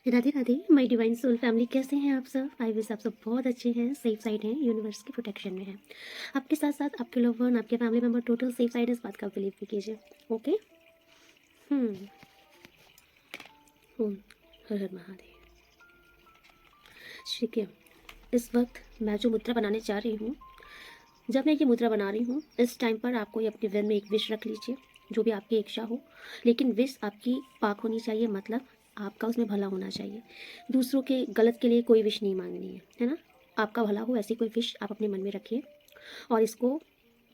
Radhe Radhe my divine soul family, कैसे हैं आप सब? आई विश आप सब बहुत अच्छे हैं, सेफ साइड हैं, यूनिवर्स की प्रोटेक्शन में हैं। आपके साथ साथ आपके लव वन, आपके family member total safe side है, इस बात का बिलीव भी कीजिए। ओके। हम्म। ओम हर हर महादेव। ठीक है। इस वक्त मैं जो मुद्रा बनाने जा रही हूँ, जब मैं ये मुद्रा बना रही हूँ, इस टाइम पर आपको ये अपने मन में एक विश रख लीजिए, जो भी आपकी इच्छा हो। लेकिन विश आपकी पाक होनी चाहिए, मतलब आपका उसमें भला होना चाहिए। दूसरों के गलत के लिए कोई विश नहीं मांगनी है ना? आपका भला हो ऐसी कोई विश आप अपने मन में रखिए और इसको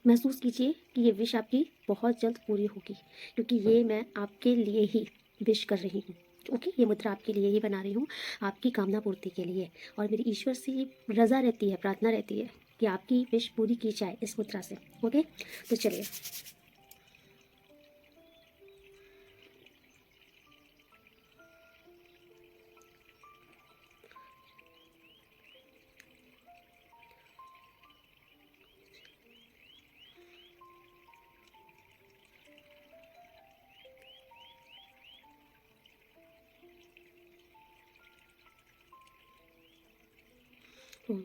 महसूस कीजिए कि ये विश आपकी बहुत जल्द पूरी होगी, क्योंकि ये मैं आपके लिए ही विश कर रही हूँ। ओके, ये मुद्रा आपके लिए ही बना रही हूँ, आपकी कामना पूर्ति के लिए। और मेरी ईश्वर से ये रज़ा रहती है, प्रार्थना रहती है कि आपकी विश पूरी की जाए इस मुद्रा से। ओके, तो चलिए। हम्म,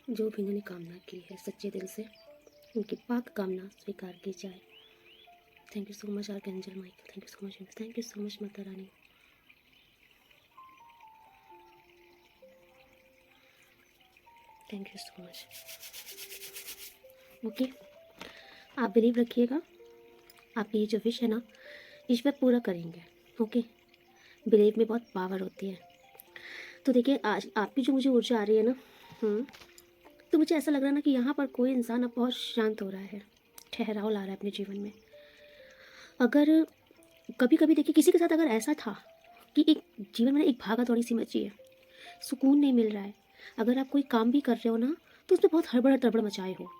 जो भी इन्होंने कामना की है सच्चे दिल से, उनकी पाक कामना स्वीकार की जाए। Thank you so much archangel Michael, thank you so much, thank you so much माता रानी। Thank you so much. Okay, आप बिलीव रखिएगा, आपकी ये जो विश है ना, ईश्वर पूरा करेंगे। ओके, बिलीव में बहुत पावर होती है। तो देखिए, आज आपकी जो मुझे ऊर्जा आ रही है ना, तो मुझे ऐसा लग रहा है ना कि यहाँ पर कोई इंसान अब बहुत शांत हो रहा है, ठहराव ला रहा है अपने जीवन में। अगर कभी कभी देखिए, किसी के साथ अगर ऐसा था कि एक जीवन में एक भागा दौड़ी सी मची है, सुकून नहीं मिल रहा है, अगर आप कोई काम भी कर रहे हो ना, तो उसमें बहुत हड़बड़ तड़बड़ मचाए हो।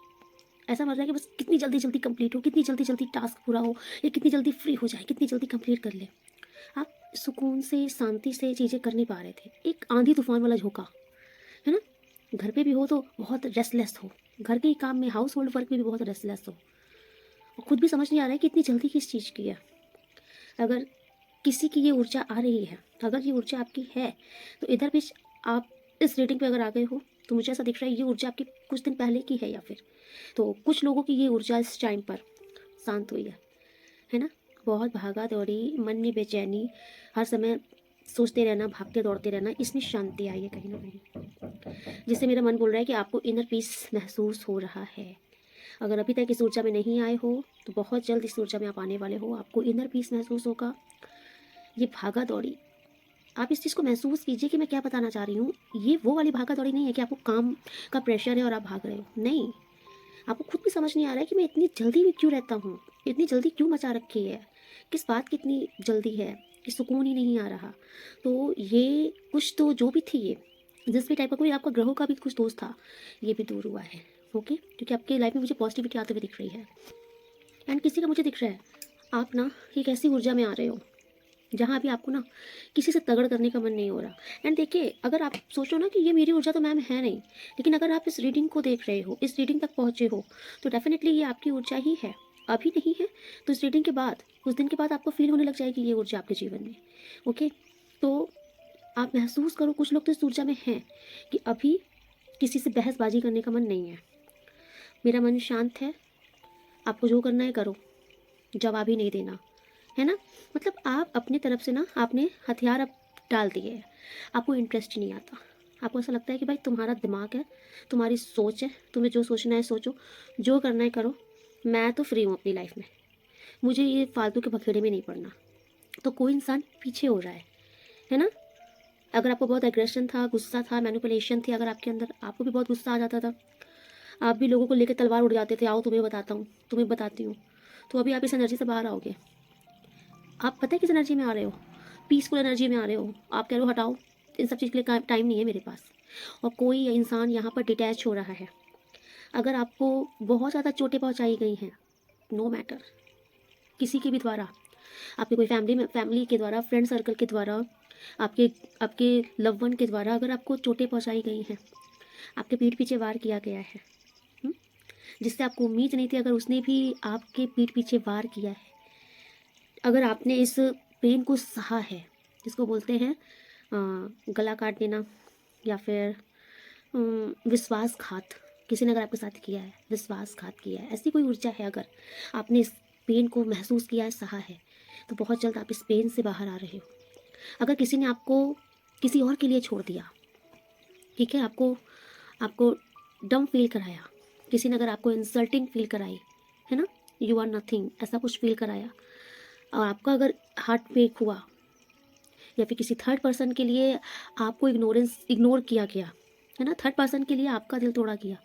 ऐसा लग रहा है कि बस कितनी जल्दी जल्दी कंप्लीट हो, कितनी जल्दी जल्दी टास्क पूरा हो, या कितनी जल्दी फ्री हो जाए, कितनी जल्दी कंप्लीट कर ले। आप सुकून से, शांति से चीज़ें कर नहीं पा रहे थे। एक आंधी तूफान वाला झोंका, है ना? घर पे भी हो तो बहुत रेस्टलेस हो, घर के ही काम में, हाउस होल्ड वर्क में भी बहुत रेस्टलेस हो, और खुद भी समझ नहीं आ रहा है कि इतनी जल्दी किस चीज़ की है। अगर किसी की ये ऊर्जा आ रही है, अगर ये ऊर्जा आपकी है, तो इधर भी आप इस रीडिंग पे अगर आ गए हो, तो मुझे ऐसा दिख रहा है ये ऊर्जा आपकी कुछ दिन पहले की है, या फिर तो कुछ लोगों की ये ऊर्जा इस टाइम पर शांत हुई है ना? बहुत भागा दौड़ी, मन में बेचैनी, हर समय सोचते रहना, भागते दौड़ते रहना, इसमें शांति आई है कहीं ना कहीं, जिससे मेरा मन बोल रहा है कि आपको इनर पीस महसूस हो रहा है। अगर अभी तक इस ऊर्जा में नहीं आए हो, तो बहुत जल्द इस ऊर्जा में आप आने वाले हो, आपको इनर पीस महसूस होगा। ये भागा दौड़ी, आप इस चीज़ को महसूस कीजिए कि मैं क्या बताना चाह रही हूँ। ये वो वाली भागा दौड़ी नहीं है कि आपको काम का प्रेशर है और आप भाग रहे हो, नहीं। आपको खुद भी समझ नहीं आ रहा है कि मैं इतनी जल्दी में क्यों रहता हूँ, इतनी जल्दी क्यों मचा रखी है, किस बात की इतनी जल्दी है कि सुकून ही नहीं आ रहा। तो ये कुछ तो जो भी थी, ये जिस भी टाइप का कोई आपका ग्रहों का भी कुछ दोस्त था, ये भी दूर हुआ है। ओके, क्योंकि आपके लाइफ में मुझे पॉजिटिविटी आते हुए दिख रही है। एंड किसी का मुझे दिख रहा है, आप ना एक ऐसी ऊर्जा में आ रहे हो जहाँ अभी आपको ना किसी से तगड़ करने का मन नहीं हो रहा। एंड देखिए, अगर आप सोचो ना कि ये मेरी ऊर्जा तो मैम है नहीं, लेकिन अगर आप इस रीडिंग को देख रहे हो, इस रीडिंग तक पहुँचे हो, तो डेफिनेटली ये आपकी ऊर्जा ही है। अभी नहीं है तो इस रीडिंग के बाद, कुछ दिन के बाद आपको फील होने लग जाएगी ये ऊर्जा आपके जीवन में। ओके, तो आप महसूस करो, कुछ लोग तो इस ऊर्जा में हैं कि अभी किसी से बहसबाजी करने का मन नहीं है, मेरा मन शांत है, आपको जो करना है करो, जवाब ही नहीं देना, है ना? मतलब आप अपनी तरफ से ना, आपने हथियार अब डाल दिए हैं, आपको इंटरेस्ट ही नहीं आता। आपको ऐसा लगता है कि भाई तुम्हारा दिमाग है, तुम्हारी सोच है, तुम्हें जो सोचना है सोचो, जो करना है करो, मैं तो फ्री हूँ अपनी लाइफ में, मुझे ये फालतू के बखेड़े में नहीं पड़ना। तो कोई इंसान पीछे हो रहा है ना? अगर आपको बहुत एग्रेशन था, गुस्सा था, मैनिपुलेशन थी अगर आपके अंदर, आपको भी बहुत गुस्सा आ जाता था, आप भी लोगों को लेकर तलवार उड़ जाते थे, आओ तुम्हें बताता हूँ, तुम्हें बताती हूँ, तो अभी आप इस एनर्जी से बाहर आओगे। आप पता है किस एनर्जी में आ रहे हो? पीसफुल एनर्जी में आ रहे हो। आप कह रहे हो हटाओ, इन सब चीज़ के लिए टाइम नहीं है मेरे पास। और कोई इंसान यहाँ पर डिटैच हो रहा है। अगर आपको बहुत ज़्यादा चोटें पहुँचाई गई हैं, नो मैटर, किसी के भी द्वारा, आपके कोई फैमिली के द्वारा, फ्रेंड सर्कल के द्वारा, आपके आपके लव वन के द्वारा अगर आपको चोटें पहुंचाई गई हैं, आपके पीठ पीछे वार किया गया है, हुँ? जिससे आपको उम्मीद नहीं थी, अगर उसने भी आपके पीठ पीछे वार किया है, अगर आपने इस पेन को सहा है, जिसको बोलते हैं गला काट देना, या फिर विश्वासघात, किसी ने अगर आपके साथ किया है, विश्वासघात किया है, ऐसी कोई ऊर्जा है, अगर आपने इस पेन को महसूस किया है, सहा है, तो बहुत जल्द आप इस पेन से बाहर आ रहे हो। अगर किसी ने आपको किसी और के लिए छोड़ दिया, ठीक है, आपको आपको डम फील कराया, किसी ने अगर आपको इंसल्टिंग फील कराई, है ना, यू आर नथिंग, ऐसा कुछ फील कराया, और आपका अगर हार्ट ब्रेक हुआ, या फिर किसी थर्ड पर्सन के लिए आपको इग्नोर किया गया, है ना, थर्ड पर्सन के लिए आपका दिल तोड़ा गया,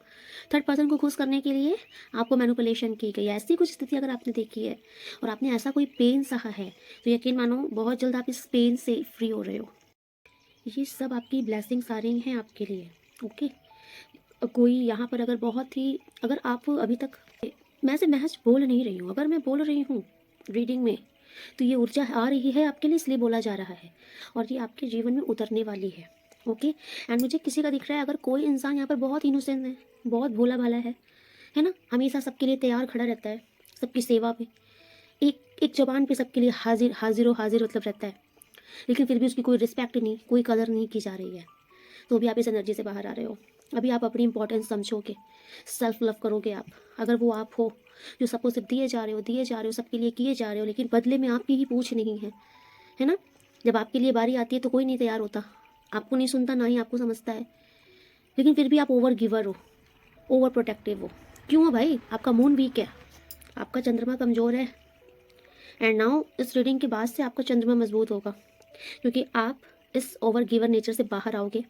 थर्ड पर्सन को खुश करने के लिए आपको मैनिपुलेशन की गई, ऐसी कुछ स्थिति अगर आपने देखी है और आपने ऐसा कोई पेन सहा है, तो यकीन मानो बहुत जल्द आप इस पेन से फ्री हो रहे हो। ये सब आपकी ब्लेसिंग्स आ रही हैं आपके लिए। ओके, कोई यहाँ पर अगर बहुत ही, अगर आप अभी तक, मैं से महज बोल नहीं रही हूँ, अगर मैं बोल रही हूँ रीडिंग में, तो ये ऊर्जा आ रही है आपके लिए, इसलिए बोला जा रहा है, और ये आपके जीवन में उतरने वाली है। ओके, एंड मुझे किसी का दिख रहा है, अगर कोई इंसान यहाँ पर बहुत इनोसेंट है, बहुत भोला भाला है ना, हमेशा सबके लिए तैयार खड़ा रहता है, सबकी सेवा पे, एक एक जबान पे सबके लिए हाजिर हाजिर मतलब रहता है, लेकिन फिर भी उसकी कोई रिस्पेक्ट नहीं, कोई कदर नहीं की जा रही है, तो भी आप इस एनर्जी से बाहर आ रहे हो। अभी आप अपनी इंपॉर्टेंस समझोगे, सेल्फ लव करोगे आप, अगर वो आप हो जो सबको सिर्फ दिए जा रहे हो, सबके लिए किए जा रहे हो, लेकिन बदले में आपकी ही पूछ नहीं है ना। जब आपके लिए बारी आती है तो कोई नहीं तैयार होता, आपको नहीं सुनता, ना ही आपको समझता है, लेकिन फिर भी आप ओवर गिवर हो, ओवर प्रोटेक्टिव हो। क्यों हो भाई? आपका मून वीक है, आपका चंद्रमा कमज़ोर है, एंड नाउ इस रीडिंग के बाद से आपका चंद्रमा मजबूत होगा, क्योंकि आप इस ओवर गिवर नेचर से बाहर आओगे,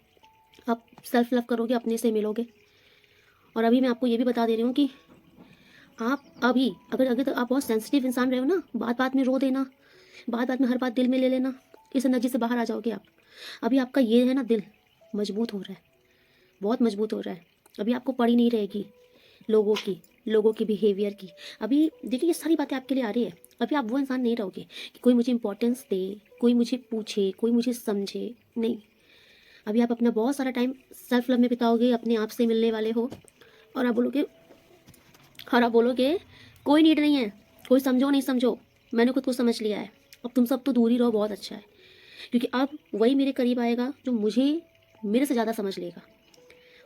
आप सेल्फ लव करोगे, अपने से मिलोगे। और अभी मैं आपको ये भी बता दे रही हूँ कि आप अभी अगर अगर तो आप बहुत सेंसिटिव इंसान रहे हो ना, बात बात में रो देना, बात बात में हर बात दिल में ले लेना, इस एनर्जी से बाहर आ जाओगे आप। अभी आपका ये है ना, दिल मजबूत हो रहा है, बहुत मजबूत हो रहा है। अभी आपको पड़ी नहीं रहेगी लोगों की बिहेवियर की। अभी देखिए, ये सारी बातें आपके लिए आ रही है। अभी आप वो इंसान नहीं रहोगे कि कोई मुझे इंपॉर्टेंस दे, कोई मुझे पूछे, कोई मुझे समझे, नहीं। अभी आप अपना बहुत सारा टाइम सेल्फ लव में बिताओगे, अपने आप से मिलने वाले हो, और आप बोलोगे कोई नीड नहीं है, कोई समझो नहीं समझो, मैंने खुद को समझ लिया है, अब तुम सब तो दूर ही रहो, बहुत अच्छा है, क्योंकि अब वही मेरे करीब आएगा जो मुझे मेरे से ज़्यादा समझ लेगा।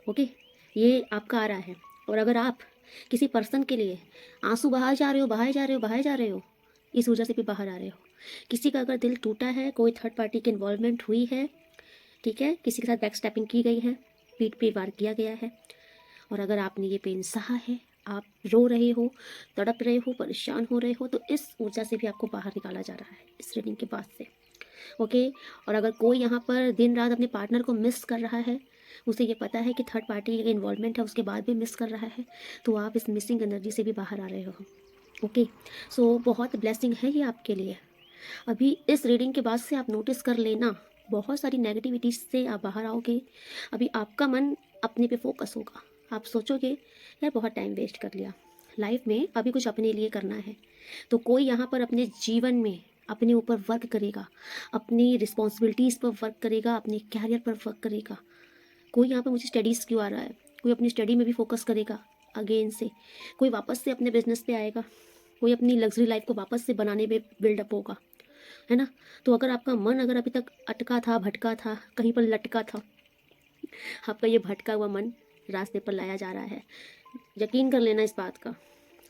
ओके, ये आपका आ रहा है। और अगर आप किसी पर्सन के लिए आंसू बहाए जा रहे हो, इस ऊर्जा से भी बाहर आ रहे हो। किसी का अगर दिल टूटा है, कोई थर्ड पार्टी की इन्वॉल्वमेंट हुई है, ठीक है, किसी के साथ बैक स्टैपिंग की गई है, पीठ पे वार किया गया है, और अगर आपने ये पेन सहा है, आप रो रहे हो, तड़प रहे हो, परेशान हो रहे हो, तो इस ऊर्जा से भी आपको बाहर निकाला जा रहा है इस रीडिंग के बाद से। ओके, और अगर कोई यहाँ पर दिन रात अपने पार्टनर को मिस कर रहा है, उसे ये पता है कि थर्ड पार्टी की इन्वॉल्वमेंट है, उसके बाद भी मिस कर रहा है, तो आप इस मिसिंग एनर्जी से भी बाहर आ रहे हो। ओके, सो बहुत ब्लेसिंग है ये आपके लिए। अभी इस रीडिंग के बाद से आप नोटिस कर लेना, बहुत सारी नेगेटिविटी से आप बाहर आओगे। अभी आपका मन अपने पे फोकस होगा, आप सोचोगे यार बहुत टाइम वेस्ट कर लिया लाइफ में, अभी कुछ अपने लिए करना है। तो कोई यहाँ पर अपने जीवन में अपने ऊपर वर्क करेगा, अपनी रिस्पॉन्सिबिलिटीज़ पर वर्क करेगा, अपने कैरियर पर वर्क करेगा। कोई यहाँ पर मुझे स्टडीज़ क्यों आ रहा है, कोई अपनी स्टडी में भी फोकस करेगा अगेन से, कोई वापस से अपने बिजनेस पे आएगा, कोई अपनी लग्जरी लाइफ को वापस से बनाने में बिल्डअप होगा, है ना। तो अगर आपका मन अगर अभी तक अटका था, भटका था, कहीं पर लटका था, आपका ये भटका हुआ मन रास्ते पर लाया जा रहा है। यकीन कर लेना इस बात का,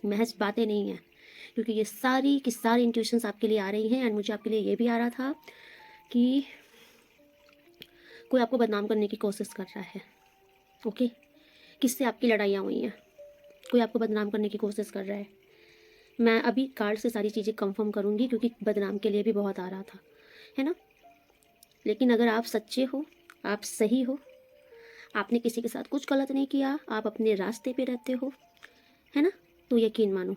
महज बातें नहीं हैं, क्योंकि ये सारी की सारी इंट्यूशंस आपके लिए आ रही हैं। एंड मुझे आपके लिए ये भी आ रहा था कि कोई आपको बदनाम करने की कोशिश कर रहा है। ओके, किससे आपकी लड़ाइयाँ हुई हैं, कोई आपको बदनाम करने की कोशिश कर रहा है। मैं अभी कार्ड से सारी चीज़ें कंफर्म करूँगी, क्योंकि बदनाम के लिए भी बहुत आ रहा था, है ना। लेकिन अगर आप सच्चे हो, आप सही हो, आपने किसी के साथ कुछ गलत नहीं किया, आप अपने रास्ते पे रहते हो, है ना, तो यकीन मानो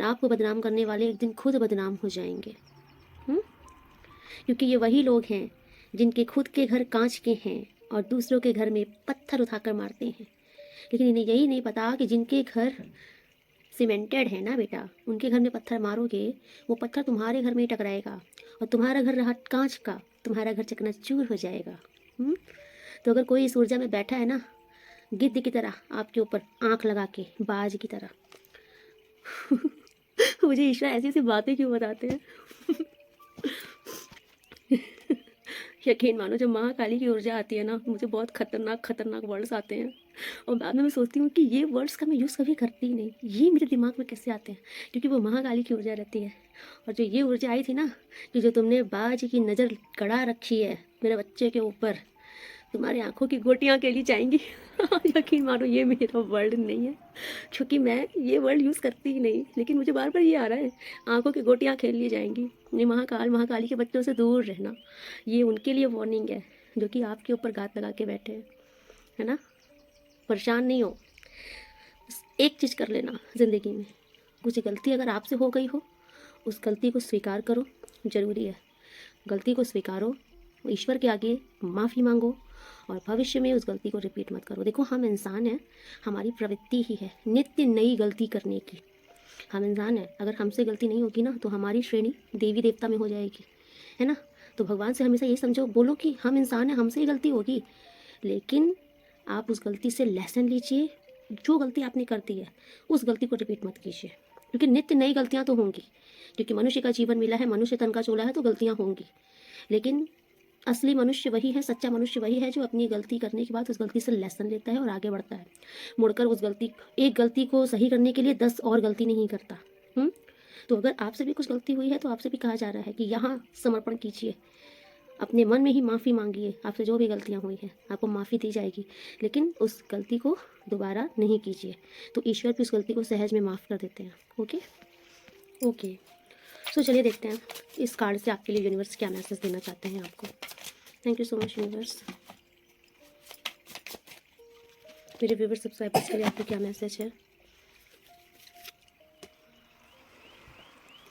आपको बदनाम करने वाले एक दिन खुद बदनाम हो जाएंगे। क्योंकि ये वही लोग हैं जिनके खुद के घर कांच के हैं और दूसरों के घर में पत्थर उठाकर मारते हैं, लेकिन इन्हें यही नहीं पता कि जिनके घर सीमेंटेड है ना बेटा, उनके घर में पत्थर मारोगे, वो पत्थर तुम्हारे घर में ही टकराएगा और तुम्हारा घर रहा कांच का, तुम्हारा घर चकनाचूर हो जाएगा। तो अगर कोई इस ऊर्जा में बैठा है ना, गिद्ध की तरह आपके ऊपर आंख लगा के, बाज की तरह मुझे ईश्वर ऐसी ऐसी बातें क्यों बताते हैं यकीन मानो जब महाकाली की ऊर्जा आती है ना, मुझे बहुत खतरनाक खतरनाक वर्ड्स आते हैं और बाद में मैं सोचती हूँ कि ये वर्ड्स का मैं यूज़ कभी करती ही नहीं, ये मेरे दिमाग में कैसे आते हैं, क्योंकि वो महाकाली की ऊर्जा रहती है। और जो ये ऊर्जा आई थी ना, कि जो तुमने बाज की नज़र गड़ा रखी है मेरे बच्चे के ऊपर, तुम्हारी आंखों की गोटियां के लिए जाएंगी यकीन मानो ये मेरा वर्ड नहीं है, क्योंकि मैं ये वर्ड यूज़ करती ही नहीं, लेकिन मुझे बार बार ये आ रहा है, आंखों की गोटियां खेल ली जाएंगी। ये महाकाल महाकाली के बच्चों से दूर रहना, ये उनके लिए वार्निंग है जो कि आपके ऊपर घात लगा के बैठे हैं, है ना। परेशान नहीं हो, बस एक चीज़ कर लेना ज़िंदगी में, कुछ गलती अगर आपसे हो गई हो, उस गलती को स्वीकार करो, ज़रूरी है, गलती को स्वीकारो, ईश्वर के आगे माफ़ी मांगो और भविष्य में उस गलती को रिपीट मत करो। देखो हम इंसान हैं, हमारी प्रवृत्ति ही है नित्य नई गलती करने की। हम इंसान हैं, अगर हमसे गलती नहीं होगी ना तो हमारी श्रेणी देवी देवता में हो जाएगी, है ना। तो भगवान से हमेशा ये समझो, बोलो कि हम इंसान हैं, हमसे ही गलती होगी, लेकिन आप उस गलती से लेसन लीजिए, जो गलती आपने कर दी है उस गलती को रिपीट मत कीजिए, क्योंकि नित्य नई गलतियाँ तो होंगी, क्योंकि मनुष्य का जीवन मिला है, मनुष्य तन का चोला है, तो गलतियाँ होंगी, लेकिन असली मनुष्य वही है, सच्चा मनुष्य वही है जो अपनी गलती करने के बाद उस गलती से लेसन लेता है और आगे बढ़ता है, मुड़कर उस गलती, एक गलती को सही करने के लिए 10 और गलती नहीं करता। तो अगर आपसे भी कुछ गलती हुई है तो आपसे भी कहा जा रहा है कि यहाँ समर्पण कीजिए, अपने मन में ही माफ़ी मांगिए, आपसे जो भी गलतियाँ हुई हैं आपको माफ़ी दी जाएगी, लेकिन उस गलती को दोबारा नहीं कीजिए, तो ईश्वर भी उस गलती को सहज में माफ़ कर देते हैं। ओके ओके, सो चलिए देखते हैं इस कार्ड से आपके लिए यूनिवर्स क्या मैसेज देना चाहते हैं आपको। Thank you so much universe. मेरे व्यूवर सब्सक्राइबर्स के लिए आपको क्या मैसेज है?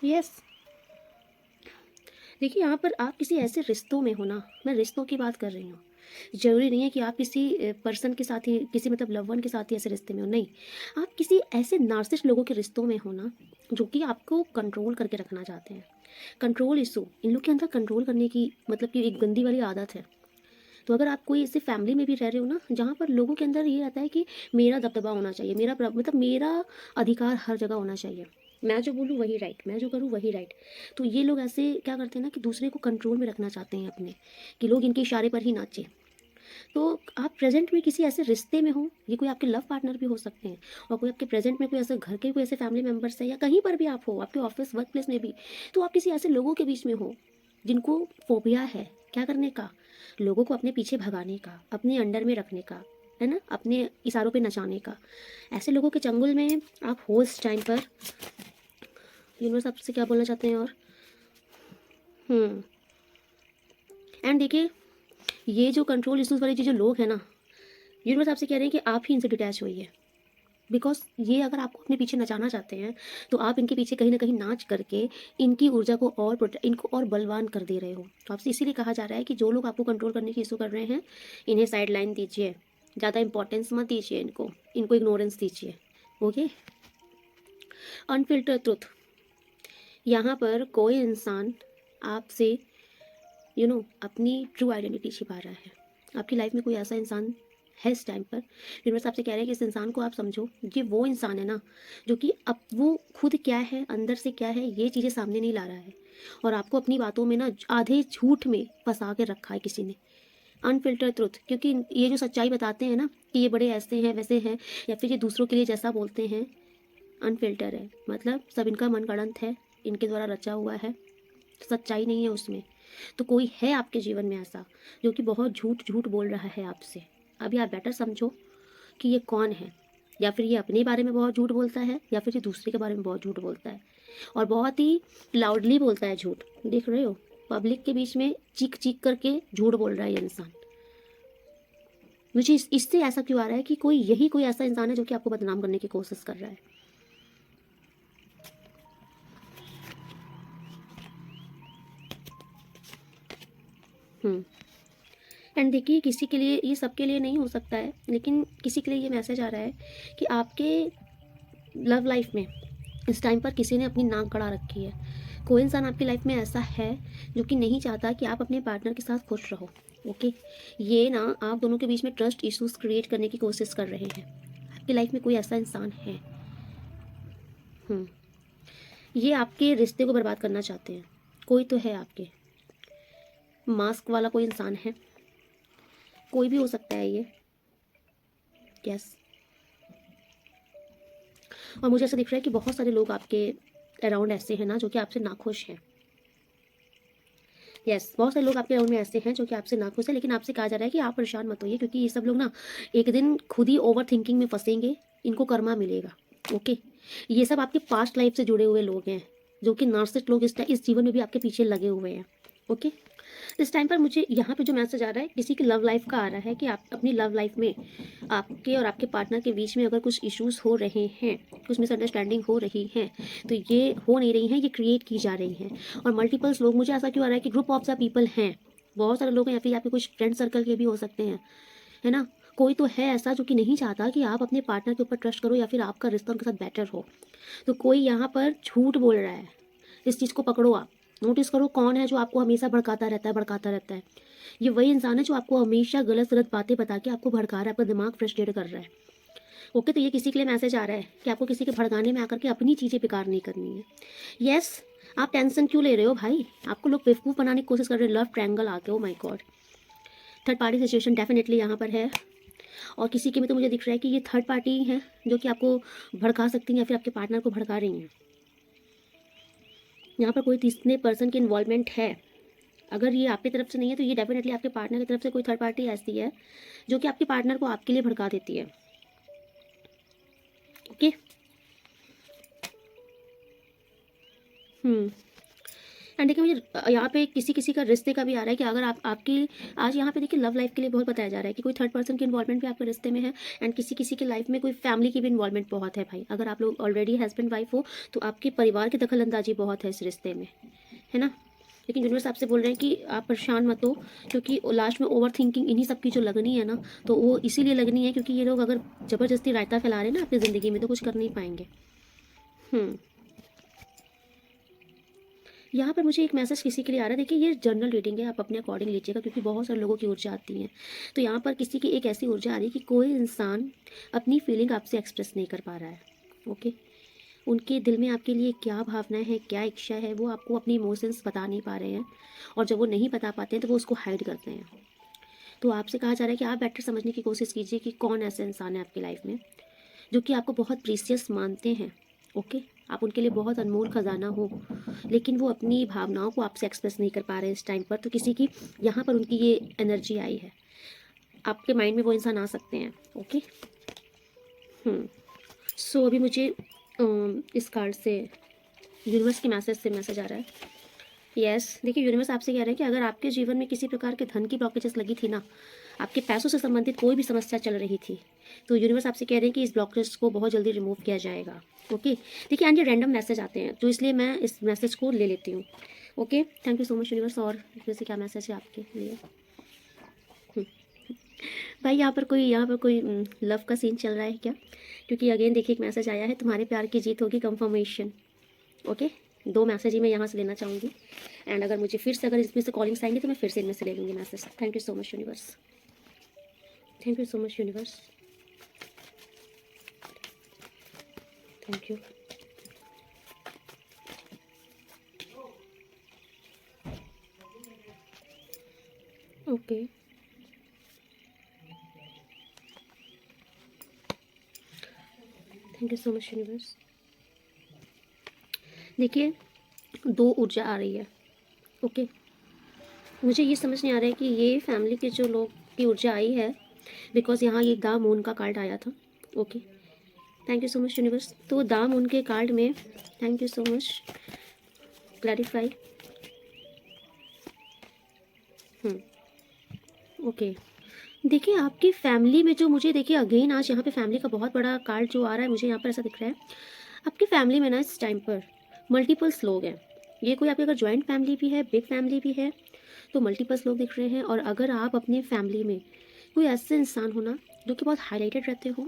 यस, देखिए यहाँ पर आप किसी ऐसे रिश्तों में हो ना, मैं रिश्तों की बात कर रही हूँ, ज़रूरी नहीं है कि आप किसी पर्सन के साथ ही, किसी मतलब लव वन के साथ ही ऐसे रिश्ते में हो, नहीं, आप किसी ऐसे नार्सिसिस्ट लोगों के रिश्तों में हो ना जो कि आपको कंट्रोल करके रखना चाहते हैं। कंट्रोल इशू, इन लोग के अंदर कंट्रोल करने की मतलब कि एक गंदी वाली आदत है। तो अगर आप कोई ऐसे फैमिली में भी रह रहे हो ना जहाँ पर लोगों के अंदर ये रहता है कि मेरा दबदबा होना चाहिए, मेरा मतलब मेरा अधिकार हर जगह होना चाहिए, मैं जो बोलूँ वही राइट, मैं जो करूँ वही राइट, तो ये लोग ऐसे क्या करते हैं ना कि दूसरे को कंट्रोल में रखना चाहते हैं अपने, कि लोग इनके इशारे पर ही नाचे। तो आप प्रेजेंट में किसी ऐसे रिश्ते में हो, ये कोई आपके लव पार्टनर भी हो सकते हैं, और कोई आपके प्रेजेंट में कोई ऐसे घर के कोई ऐसे फैमिली मेम्बर्स है, या कहीं पर भी आप हो, आपके ऑफिस वर्क प्लेस में भी, तो आप किसी ऐसे लोगों के बीच में हो जिनको फोबिया है क्या करने का, लोगों को अपने पीछे भगाने का, अपने अंडर में रखने का, है ना, अपने इशारों पे नचाने का। ऐसे लोगों के चंगुल में आप हो इस टाइम पर। यूनिवर्स आपसे क्या बोलना चाहते हैं और एंड देखिए, ये जो कंट्रोल इश्यूज वाले जो लोग हैं ना, यूनिवर्स आपसे कह रहे हैं कि आप ही इनसे डिटैच होइए, बिकॉज ये अगर आपको अपने पीछे नचाना चाहते हैं तो आप इनके पीछे कहीं ना कहीं नाच करके इनकी ऊर्जा को और इनको और बलवान कर दे रहे हो। तो आपसे इसीलिए कहा जा रहा है कि जो लोग आपको कंट्रोल करने की इशू कर रहे हैं, इन्हें साइड लाइन दीजिए, ज़्यादा इंपॉर्टेंस मत दीजिए, इनको इग्नोरेंस दीजिए। ओके, अनफिल्टर ट्रुथ, यहाँ पर कोई इंसान आपसे अपनी ट्रू आइडेंटिटी छिपा रहा है। आपकी लाइफ में कोई ऐसा इंसान है इस टाइम पर, यूनिवर्स आपसे कह रहे हैं कि इस इंसान को आप समझो, ये वो इंसान है ना जो कि अब वो खुद क्या है, अंदर से क्या है, ये चीज़ें सामने नहीं ला रहा है, और आपको अपनी बातों में ना आधे झूठ में फंसा के रखा है किसी ने। अनफिल्टर ट्रुथ, क्योंकि ये जो सच्चाई बताते हैं ना कि ये बड़े ऐसे हैं वैसे हैं, या फिर ये दूसरों के लिए जैसा बोलते हैं, अनफिल्टर है, मतलब सब इनका मनगढ़ंत है, इनके द्वारा रचा हुआ है, सच्चाई नहीं है उसमें। तो कोई है आपके जीवन में ऐसा जो कि बहुत झूठ झूठ बोल रहा है आपसे। अभी आप बेटर समझो कि ये कौन है, या फिर ये अपने बारे में बहुत झूठ बोलता है, या फिर ये दूसरे के बारे में बहुत झूठ बोलता है, और बहुत ही लाउडली बोलता है झूठ। देख रहे हो, पब्लिक के बीच में चीख चीख करके झूठ बोल रहा है ये इंसान। मुझे इससे ऐसा क्यों आ रहा है कि कोई ऐसा इंसान है जो कि आपको बदनाम करने की कोशिश कर रहा है। एंड देखिए, किसी के लिए, ये सबके लिए नहीं हो सकता है, लेकिन किसी के लिए ये मैसेज आ रहा है कि आपके लव लाइफ में इस टाइम पर किसी ने अपनी नाक गड़ा रखी है। कोई इंसान आपकी लाइफ में ऐसा है जो कि नहीं चाहता कि आप अपने पार्टनर के साथ खुश रहो। ओके, ये ना आप दोनों के बीच में ट्रस्ट इश्यूज क्रिएट करने की कोशिश कर रहे हैं। आपकी लाइफ में कोई ऐसा इंसान है। ये आपके रिश्ते को बर्बाद करना चाहते हैं। कोई तो है आपके, मास्क वाला कोई इंसान है, कोई भी हो सकता है ये। यस, और मुझे ऐसा दिख रहा है कि बहुत सारे लोग आपके अराउंड ऐसे हैं ना जो कि आपसे नाखुश हैं। यस, बहुत सारे लोग आपके अराउंड में ऐसे हैं जो कि आपसे नाखुश है, लेकिन आपसे कहा जा रहा है कि आप परेशान मत होइए, क्योंकि ये सब लोग ना एक दिन खुद ही ओवर थिंकिंग में फंसेंगे, इनको कर्मा मिलेगा। ओके, ये सब आपके पास्ट लाइफ से जुड़े हुए लोग हैं, जो कि नार्सिसिस्ट लोग इस जीवन में भी आपके पीछे लगे हुए हैं। ओके, इस टाइम पर मुझे यहाँ पे जो मैसेज आ रहा है, किसी की लव लाइफ का आ रहा है कि आप अपनी लव लाइफ में आपके और आपके पार्टनर के बीच में अगर कुछ इश्यूज हो रहे हैं, कुछ मिसअंडरस्टैंडिंग हो रही है, तो ये हो नहीं रही हैं, ये क्रिएट की जा रही हैं। और मल्टीपल्स लोग, मुझे ऐसा क्यों आ रहा है कि ग्रुप ऑफ द पीपल हैं, बहुत सारे लोग हैं, या फिर आपके कुछ फ्रेंड सर्कल के भी हो सकते हैं, है ना। कोई तो है ऐसा जो कि नहीं चाहता कि आप अपने पार्टनर के ऊपर ट्रस्ट करो या फिर आपका रिश्ता उनके साथ बेटर हो। तो कोई यहाँ पर झूठ बोल रहा है, इस चीज़ को पकड़ो आप, नोटिस करो कौन है जो आपको हमेशा भड़काता रहता है। ये वही इंसान है जो आपको हमेशा गलत गलत बातें बता के आपको भड़का रहा है, आपका दिमाग फ्रस्ट्रेट कर रहा है। ओके, तो ये किसी के लिए मैसेज आ रहा है कि आपको किसी के भड़काने में आकर के अपनी चीज़ें बेकार नहीं करनी है। यस, आप टेंशन क्यों ले रहे हो भाई, आपको लोग बेवकूफ़ बनाने की कोशिश कर रहे हैं। लव ट्रायंगल आके, oh my God, third party situation definitely यहाँ पर है। और किसी के में तो मुझे दिख रहा है कि ये थर्ड पार्टी है जो कि आपको भड़का सकती हैं या फिर आपके पार्टनर को भड़का रही हैं। यहाँ पर कोई तीसरे पर्सन की इन्वॉल्वमेंट है। अगर ये आपकी तरफ से नहीं है तो ये डेफिनेटली आपके पार्टनर की तरफ से कोई थर्ड पार्टी ऐसी है जो कि आपके पार्टनर को आपके लिए भड़का देती है। ओके, एंड देखिए मुझे यहाँ पे किसी किसी का रिश्ते का भी आ रहा है कि अगर आपकी आज यहाँ पे देखिए लव लाइफ के लिए बहुत बताया जा रहा है कि कोई थर्ड पर्सन की इन्वॉल्वमेंट भी आपके रिश्ते में है। एंड किसी किसी के लाइफ में कोई फैमिली की भी इन्वॉल्वमेंट बहुत है भाई। अगर आप लोग ऑलरेडी हस्बैंड वाइफ हो तो आपके परिवार की दखल अंदाजी बहुत है इस रिश्ते में, है ना। लेकिन यूनिवर्स आपसे बोल रहे हैं कि आप परेशान मत हो, क्योंकि लास्ट में ओवर थिंकिंग इन्हीं सब की जो लगनी है ना, तो वो इसीलिए लगनी है क्योंकि ये लोग अगर ज़बरदस्ती रायता फैला रहे हैं ना अपनी ज़िंदगी में, तो कुछ कर नहीं पाएंगे। यहाँ पर मुझे एक मैसेज किसी के लिए आ रहा है। देखिए ये जनरल रीडिंग है, आप अपने अकॉर्डिंग लीजिएगा, क्योंकि बहुत सारे लोगों की ऊर्जा आती है। तो यहाँ पर किसी की एक ऐसी ऊर्जा आ रही है कि कोई इंसान अपनी फीलिंग आपसे एक्सप्रेस नहीं कर पा रहा है। ओके, उनके दिल में आपके लिए क्या भावनाएं हैं, क्या इच्छा है, वो आपको अपनी इमोशंस बता नहीं पा रहे हैं। और जब वो नहीं बता पाते हैं तो वो उसको हाइड करते हैं। तो आपसे कहा जा रहा है कि आप बेटर समझने की कोशिश कीजिए कि कौन ऐसे इंसान है आपकी लाइफ में जो कि आपको बहुत प्रीसियस मानते हैं। ओके, आप उनके लिए बहुत अनमोल खजाना हो, लेकिन वो अपनी भावनाओं को आपसे एक्सप्रेस नहीं कर पा रहे हैं इस टाइम पर। तो किसी की यहाँ पर उनकी ये एनर्जी आई है, आपके माइंड में वो इंसान आ सकते हैं। ओके, सो अभी मुझे इस कार्ड से यूनिवर्स के मैसेज से मैसेज आ रहा है। यस, देखिए यूनिवर्स आपसे कह रहे हैं कि अगर आपके जीवन में किसी प्रकार के धन की ब्लॉकेजेस लगी थी ना, आपके पैसों से संबंधित कोई भी समस्या चल रही थी, तो यूनिवर्स आपसे कह रहे हैं कि इस ब्लॉकेज को बहुत जल्दी रिमूव किया जाएगा। ओके, देखिए एंड ये रैंडम मैसेज आते हैं तो इसलिए मैं इस मैसेज को ले लेती हूँ। Okay, thank you so much universe. और वैसे क्या मैसेज है आपके लिए भाई? यहाँ पर कोई लव का सीन चल रहा है क्या? क्योंकि अगेन देखिए एक मैसेज आया है, तुम्हारे प्यार की जीत होगी, कंफर्मेशन। ओके, 2 मैसेज ही मैं यहाँ से लेना चाहूँगी। एंड अगर मुझे फिर से अगर इसमें से कॉलिंग्स आएंगे तो मैं फिर से इनमें से ले लूँगी message. Thank you so much universe, thank you so much universe, thank you. Okay, thank you so much universe. देखिए 2 ऊर्जा आ रही है। ओके, मुझे ये समझ नहीं आ रहा है कि ये फैमिली के जो लोग की ऊर्जा आई है, बिकॉज यहाँ ये द मून का कार्ड आया था। Okay, thank you so much universe. तो द मून के कार्ड में thank you so much, clarify. Okay, देखिए आपकी फैमिली में जो मुझे देखिए अगेन आज यहाँ पे फैमिली का बहुत बड़ा कार्ड जो आ रहा है, मुझे यहाँ पर ऐसा दिख रहा है आपकी फैमिली में ना इस टाइम पर मल्टीपल्स लोग हैं। ये कोई आपकी अगर जॉइंट फैमिली भी है, बिग फैमिली भी है, तो मल्टीपल्स लोग दिख रहे हैं। और अगर आप अपने फैमिली में कोई ऐसे इंसान हो ना जो कि बहुत हाईलाइटेड रहते हो।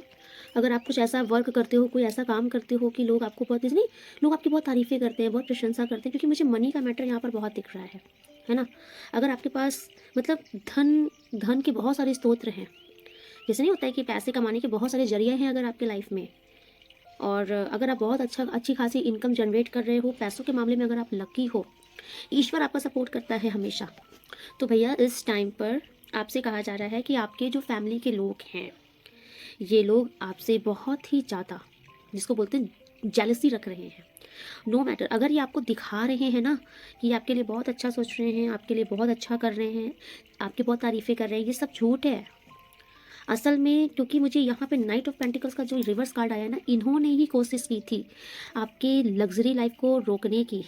अगर आप कुछ ऐसा वर्क करते हो, कोई ऐसा काम करते हो कि लोग आपको बहुत नहीं, लोग आपकी बहुत तारीफ़ें करते हैं, बहुत प्रशंसा करते हैं, क्योंकि मुझे मनी का मैटर यहाँ पर बहुत दिख रहा है ना? अगर आपके पास मतलब धन के बहुत सारे स्रोत हैं, जैसे नहीं होता है कि पैसे कमाने के बहुत सारे ज़रिए हैं अगर आपके लाइफ में, और अगर आप बहुत अच्छी खासी इनकम जनरेट कर रहे हो, पैसों के मामले में अगर आप लकी हो, ईश्वर आपका सपोर्ट करता है हमेशा, तो भैया इस टाइम पर आपसे कहा जा रहा है कि आपके जो फैमिली के लोग हैं, ये लोग आपसे बहुत ही ज़्यादा, जिसको बोलते हैं जेलसी रख रहे हैं। नो मैटर, अगर ये आपको दिखा रहे हैं ना कि ये आपके लिए बहुत अच्छा सोच रहे हैं, आपके लिए बहुत अच्छा कर रहे हैं, आपकी बहुत तारीफ़ें कर रहे हैं, ये सब झूठ है असल में। क्योंकि मुझे यहाँ पे नाइट ऑफ पेंटिकल्स का जो रिवर्स कार्ड आया ना, इन्होंने ही कोशिश की थी आपके लग्जरी लाइफ को रोकने की,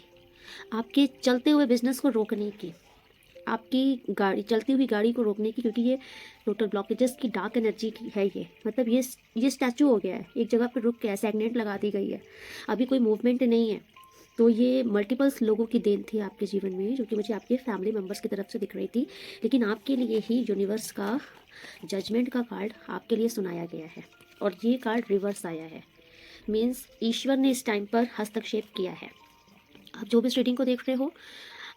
आपके चलते हुए बिजनेस को रोकने की, आपकी गाड़ी चलती हुई गाड़ी को रोकने की, क्योंकि ये टोटल ब्लॉकेजेस की डार्क एनर्जी की है ये। मतलब ये स्टैचू हो गया है, एक जगह पर रुक गया है, स्टैग्नेंट लगा दी गई है, अभी कोई मूवमेंट नहीं है। तो ये मल्टीपल्स लोगों की देन थी आपके जीवन में, जो कि मुझे आपके फैमिली मेम्बर्स की तरफ से दिख रही थी, लेकिन आपके लिए ही यूनिवर्स का जजमेंट का कार्ड आपके लिए सुनाया गया है, और ये कार्ड रिवर्स आया है। मीन्स ईश्वर ने इस टाइम पर हस्तक्षेप किया है। आप जो भी इस रीडिंग को देख रहे हो,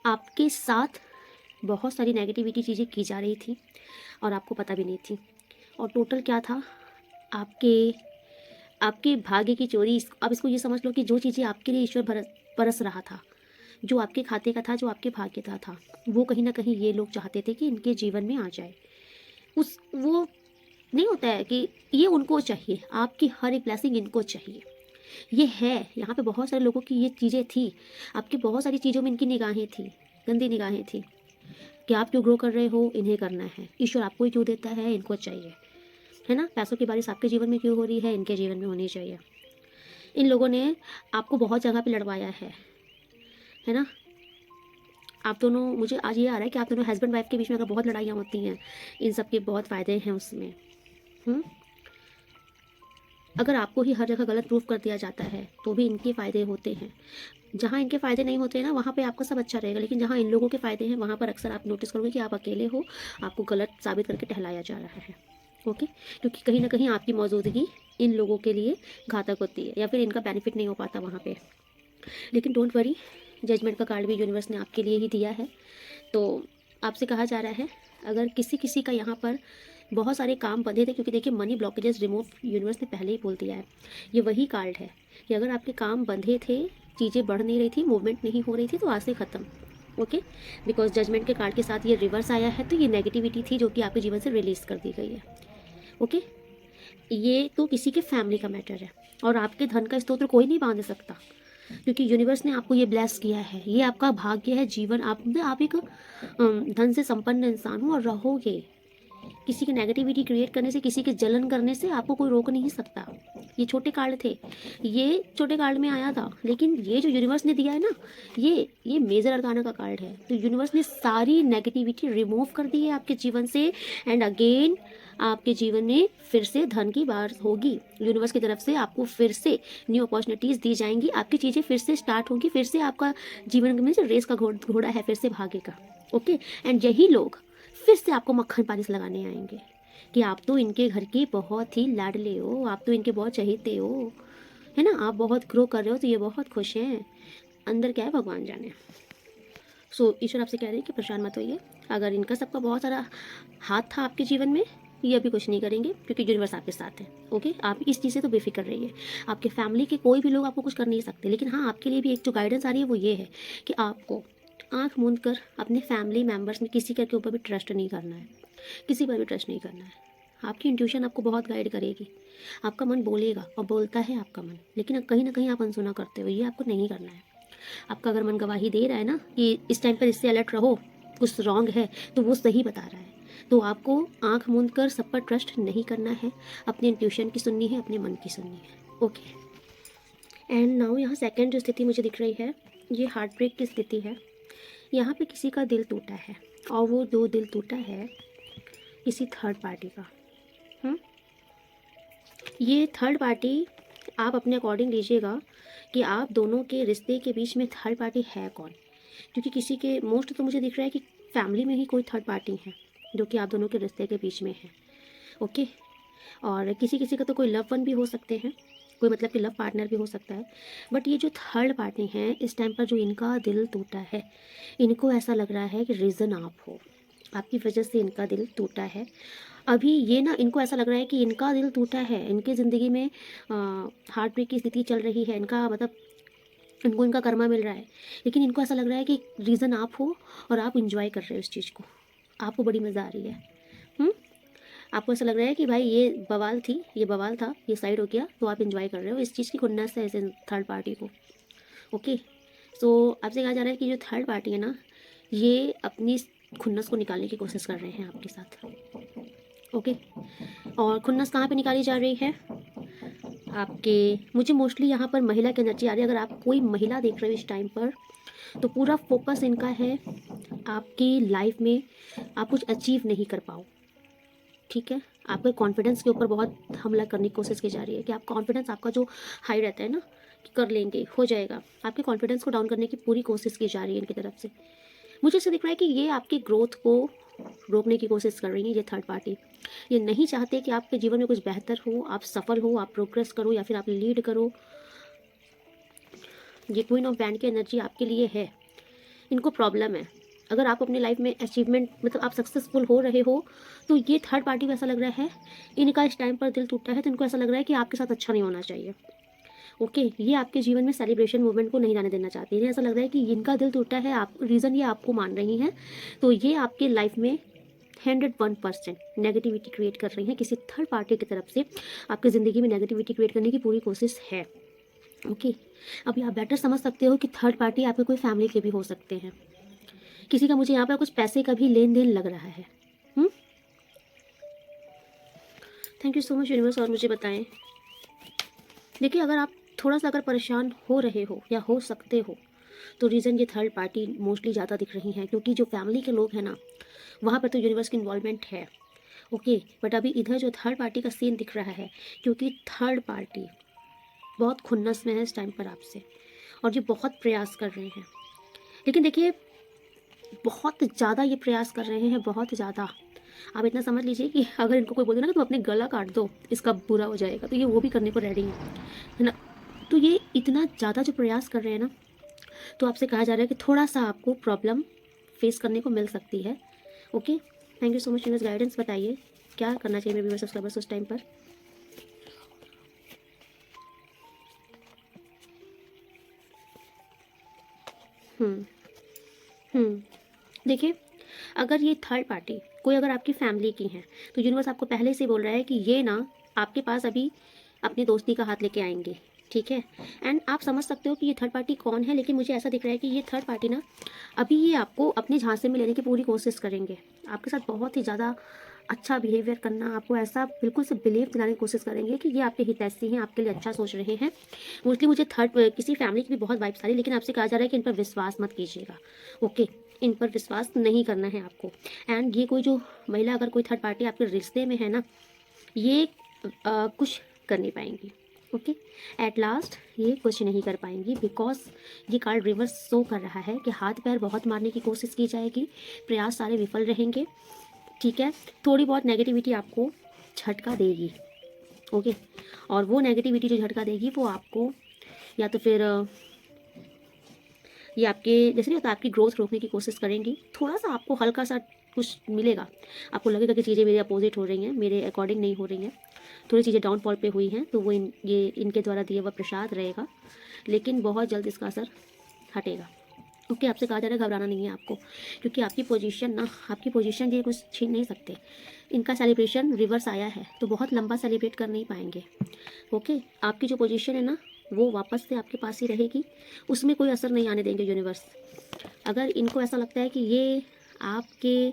आपके साथ बहुत सारी नेगेटिविटी चीज़ें की जा रही थी और आपको पता भी नहीं थी। और टोटल क्या था, आपके आपके भाग्य की चोरी। अब इसको ये समझ लो कि जो चीज़ें आपके लिए ईश्वर बरस रहा था, जो आपके खाते का था, जो आपके भाग्य का था, वो कहीं ना कहीं ये लोग चाहते थे कि इनके जीवन में आ जाए। उस वो नहीं होता है कि ये उनको चाहिए, आपकी हर एक ब्लेसिंग इनको चाहिए। ये है, यहाँ पे बहुत सारे लोगों की ये चीज़ें थी, आपकी बहुत सारी चीज़ों में इनकी निगाहें थी, गंदी निगाहें थी कि आप क्यों ग्रो कर रहे हो, इन्हें करना है, ईश्वर आपको ही क्यों देता है, इनको चाहिए, है ना? पैसों की बारिश आपके जीवन में क्यों हो रही है, इनके जीवन में होनी चाहिए। इन लोगों ने आपको बहुत जगह पे लड़वाया है ना? आप दोनों, मुझे आज ये आ रहा है कि आप दोनों हस्बैंड वाइफ के बीच में अगर बहुत लड़ाइयाँ होती हैं, इन सब के बहुत फ़ायदे हैं उसमें। अगर आपको ही हर जगह गलत प्रूफ कर दिया जाता है तो भी इनके फ़ायदे होते हैं। जहाँ इनके फ़ायदे नहीं होते हैं ना, वहाँ पे आपका सब अच्छा रहेगा, लेकिन जहाँ इन लोगों के फ़ायदे हैं वहाँ पर अक्सर आप नोटिस करोगे कि आप अकेले हो, आपको गलत साबित करके टहलाया जा रहा है। ओके, क्योंकि कहीं ना कहीं आपकी मौजूदगी इन लोगों के लिए घातक होती है, या फिर इनका बेनिफिट नहीं हो पाता वहाँ पे। लेकिन डोंट वरी, जजमेंट का कार्ड भी यूनिवर्स ने आपके लिए ही दिया है। तो आपसे कहा जा रहा है, अगर किसी किसी का यहाँ पर बहुत सारे काम बंधे थे, क्योंकि देखिए मनी ब्लॉकेजेस रिमूव यूनिवर्स ने पहले ही बोल दिया है, ये वही कार्ड है कि अगर आपके काम बंधे थे, चीज़ें बढ़ नहीं रही थी, मूवमेंट नहीं हो रही थी, तो आज से ख़त्म। ओके, बिकॉज जजमेंट के कार्ड के साथ ये रिवर्स आया है, तो ये नेगेटिविटी थी जो कि आपके जीवन से रिलीज़ कर दी गई है। ओके, ये तो किसी के फैमिली का मैटर है, और आपके धन का स्तोत्र कोई नहीं बांध सकता, क्योंकि यूनिवर्स ने आपको ये ब्लेस किया है, ये आपका भाग्य है जीवन। आप एक धन से संपन्न इंसान हो और रहोगे। किसी की नेगेटिविटी क्रिएट करने से, किसी के जलन करने से आपको कोई रोक नहीं सकता। ये छोटे कार्ड थे, ये छोटे कार्ड में आया था, लेकिन ये जो यूनिवर्स ने दिया है ना, ये मेजर अरकाना का कार्ड है। तो यूनिवर्स ने सारी नेगेटिविटी रिमूव कर दी है आपके जीवन से, एंड अगेन आपके जीवन में फिर से धन की बारिश होगी। यूनिवर्स की तरफ से आपको फिर से न्यू अपॉर्चुनिटीज़ दी जाएंगी, आपकी चीज़ें फिर से स्टार्ट होंगी, फिर से आपका जीवन में जो रेस का घोड़ा है फिर से भागेगा। ओके, एंड यही लोग फिर से आपको मक्खन पालिश लगाने आएंगे कि आप तो इनके घर के बहुत ही लाडले हो, आप तो इनके बहुत चहेते हो, है ना? आप बहुत ग्रो कर रहे हो तो ये बहुत खुश हैं, अंदर क्या है भगवान जाने। ईश्वर आपसे कह रहे हैं कि परेशान मत होइए। अगर इनका सबका बहुत सारा हाथ था आपके जीवन में, ये अभी कुछ नहीं करेंगे, क्योंकि यूनिवर्स आपके साथ है। ओके, आप इस चीज़ से तो बेफिक्र रहिए। आपके फैमिली के कोई भी लोग आपको कुछ कर नहीं सकते, लेकिन हाँ, आपके लिए भी एक जो गाइडेंस आ रही है वो ये है कि आपको आँख मूंद कर अपने फैमिली मेम्बर्स में किसी के ऊपर भी ट्रस्ट नहीं करना है, किसी पर भी ट्रस्ट नहीं करना है। आपकी इंट्यूशन आपको बहुत गाइड करेगी, आपका मन बोलेगा और बोलता है आपका मन, लेकिन कहीं ना कहीं आप अनसुना करते हो, ये आपको नहीं करना है। आपका अगर मन गवाही दे रहा है ना कि इस टाइम पर इससे अलर्ट रहो, कुछ रॉन्ग है, तो वो सही बता रहा है। तो आपको आंख मूंद कर सब पर ट्रस्ट नहीं करना है, अपने इंट्यूशन की सुननी है, अपने मन की सुननी है। ओके, एंड नाउ यहाँ सेकंड जो स्थिति मुझे दिख रही है, ये हार्ट ब्रेक की स्थिति है। यहाँ पे किसी का दिल टूटा है, और वो दो दिल टूटा है किसी थर्ड पार्टी का। ये थर्ड पार्टी आप अपने अकॉर्डिंग लीजिएगा कि आप दोनों के रिश्ते के बीच में थर्ड पार्टी है कौन, क्योंकि किसी के मोस्ट तो मुझे दिख रहा है कि फैमिली में ही कोई थर्ड पार्टी है जो कि आप दोनों के रिश्ते के बीच में है। ओके, और किसी किसी का तो कोई लव वन भी हो सकते हैं, कोई मतलब कि लव पार्टनर भी हो सकता है। बट ये जो थर्ड पार्टी हैं इस टाइम पर जो इनका दिल टूटा है, इनको ऐसा लग रहा है कि रीज़न आप हो, आपकी वजह से इनका दिल टूटा है। अभी ये ना इनको ऐसा लग रहा है कि इनका दिल टूटा है, इनकी ज़िंदगी में हार्ट ब्रेक की स्थिति चल रही है, इनका मतलब इनको इनका कर्मा मिल रहा है, लेकिन इनको ऐसा लग रहा है कि रीज़न आप हो और आप इंजॉय कर रहे हो इस चीज़ को, आपको बड़ी मज़ा आ रही है। हुँ? आपको ऐसा लग रहा है कि भाई ये बवाल थी, ये बवाल था, ये साइड हो गया, तो आप इंजॉय कर रहे हो इस चीज़ की खुन्नस है इस थर्ड पार्टी को। ओके, सो आपसे कहा जा रहा है कि जो थर्ड पार्टी है ना, ये अपनी खुन्नस को निकालने की कोशिश कर रहे हैं आपके साथ। ओके, और खुन्नस कहाँ पे निकाली जा रही है? आपके, मुझे मोस्टली यहाँ पर महिला की एनर्जी आ रही है। अगर आप कोई महिला देख रहे हो इस टाइम पर, तो पूरा फोकस इनका है आपकी लाइफ में आप कुछ अचीव नहीं कर पाओ, ठीक है। आपके कॉन्फिडेंस के ऊपर बहुत हमला करने की कोशिश की जा रही है कि आप कॉन्फिडेंस आपका जो हाई रहता है ना कि कर लेंगे, हो जाएगा, आपके कॉन्फिडेंस को डाउन करने की पूरी कोशिश की जा रही है इनकी तरफ से। मुझे ऐसा दिख रहा है कि ये आपकी ग्रोथ को रोकने की कोशिश कर रही है, ये थर्ड पार्टी। ये नहीं चाहते कि आपके जीवन में कुछ बेहतर हो, आप सफल हो, आप प्रोग्रेस करो या फिर आप लीड करो। ये क्वीन ऑफ वैंड की एनर्जी आपके लिए है। इनको प्रॉब्लम है, अगर आप अपनी लाइफ में अचीवमेंट मतलब आप सक्सेसफुल हो रहे हो, तो ये थर्ड पार्टी को ऐसा लग रहा है, इनका इस टाइम पर दिल टूटा है, तो इनको ऐसा लग रहा है कि आपके साथ अच्छा नहीं होना चाहिए। ओके, ये आपके जीवन में सेलिब्रेशन मूवमेंट को नहीं जाने देना चाहती। इन्हें ऐसा लग रहा है कि इनका दिल टूटा है, आप रीज़न ये आपको मान रही हैं, तो ये आपके लाइफ में 101% नेगेटिविटी क्रिएट कर रही हैं। किसी थर्ड पार्टी की तरफ से आपकी ज़िंदगी में नेगेटिविटी क्रिएट करने की पूरी कोशिश है। ओके, अभी आप बेटर समझ सकते हो कि थर्ड पार्टी आपके कोई फैमिली के भी हो सकते हैं। किसी का मुझे यहाँ पर कुछ पैसे का भी लेन देन लग रहा है। Thank you so much universe, और मुझे बताएं। देखिए, अगर आप थोड़ा सा अगर परेशान हो रहे हो या हो सकते हो, तो रीज़न ये थर्ड पार्टी मोस्टली ज़्यादा दिख रही हैं, क्योंकि जो फैमिली के लोग हैं ना, वहाँ पर तो यूनिवर्स की इन्वॉल्वमेंट है। ओके, बट अभी इधर जो थर्ड पार्टी का सीन दिख रहा है, क्योंकि थर्ड पार्टी बहुत खुन्नस में है इस टाइम पर आपसे, और ये बहुत प्रयास कर रहे हैं। लेकिन देखिए, बहुत ज़्यादा ये प्रयास कर रहे हैं, बहुत ज़्यादा। आप इतना समझ लीजिए कि अगर इनको कोई बोल दे ना कि तुम अपने गला काट दो, इसका बुरा हो जाएगा, तो ये वो भी करने को रेडी है ना। तो ये इतना ज़्यादा जो प्रयास कर रहे हैं ना, तो आपसे कहा जा रहा है कि थोड़ा सा आपको प्रॉब्लम फेस करने को मिल सकती है। Okay, thank you so much universe, guidance बताइए क्या करना चाहिए मेरे व्यूअर्स सब्सक्राइबर्स उस टाइम पर। हम्म देखिए, अगर ये थर्ड पार्टी कोई अगर आपकी फैमिली की है, तो यूनिवर्स आपको पहले से बोल रहा है कि ये ना आपके पास अभी अपनी दोस्ती का हाथ लेके आएंगे, ठीक है। एंड आप समझ सकते हो कि ये थर्ड पार्टी कौन है, लेकिन मुझे ऐसा दिख रहा है कि ये थर्ड पार्टी ना अभी ये आपको अपने झांसे में लेने की पूरी कोशिश करेंगे, आपके साथ बहुत ही ज़्यादा अच्छा बिहेवियर करना, आपको ऐसा बिल्कुल से बिलीव दिलाने की कोशिश करेंगे कि ये आपके हितैषी हैं, आपके लिए अच्छा सोच रहे हैं। मोस्टली मुझे थर्ड किसी फैमिली की भी बहुत वाइब्स आ रही है, लेकिन आपसे कहा जा रहा है कि इन पर विश्वास मत कीजिएगा। ओके, इन पर विश्वास नहीं करना है आपको। एंड ये कोई जो महिला अगर कोई थर्ड पार्टी आपके रिश्ते में है ना, ये कुछ कर नहीं पाएंगी। ओके, एट लास्ट ये कुछ नहीं कर पाएंगी, बिकॉज ये कार्ड रिवर्स शो कर रहा है कि हाथ पैर बहुत मारने की कोशिश की जाएगी, प्रयास सारे विफल रहेंगे, ठीक है। थोड़ी बहुत नेगेटिविटी आपको झटका देगी। ओके, और वो नेगेटिविटी जो झटका देगी वो आपको या तो फिर ये आपके जैसे नहीं होता, आपकी ग्रोथ रोकने की कोशिश करेंगी। थोड़ा सा आपको हल्का सा कुछ मिलेगा, आपको लगेगा कि चीज़ें मेरे अपोजिट हो रही हैं, मेरे अकॉर्डिंग नहीं हो रही हैं, थोड़ी चीज़ें डाउनफॉल पे हुई हैं, तो वो ये इनके द्वारा दिया हुआ प्रसाद रहेगा, लेकिन बहुत जल्द इसका असर हटेगा। ओके, आपसे कहा जा रहा है घबराना नहीं है आपको, क्योंकि आपकी पोजीशन ये कुछ छीन नहीं सकते। इनका सेलिब्रेशन रिवर्स आया है, तो बहुत लंबा सेलिब्रेट कर नहीं पाएंगे। ओके, आपकी जो पोजीशन है ना, वो वापस से आपके पास ही रहेगी, उसमें कोई असर नहीं आने देंगे यूनिवर्स। अगर इनको ऐसा लगता है कि ये आपके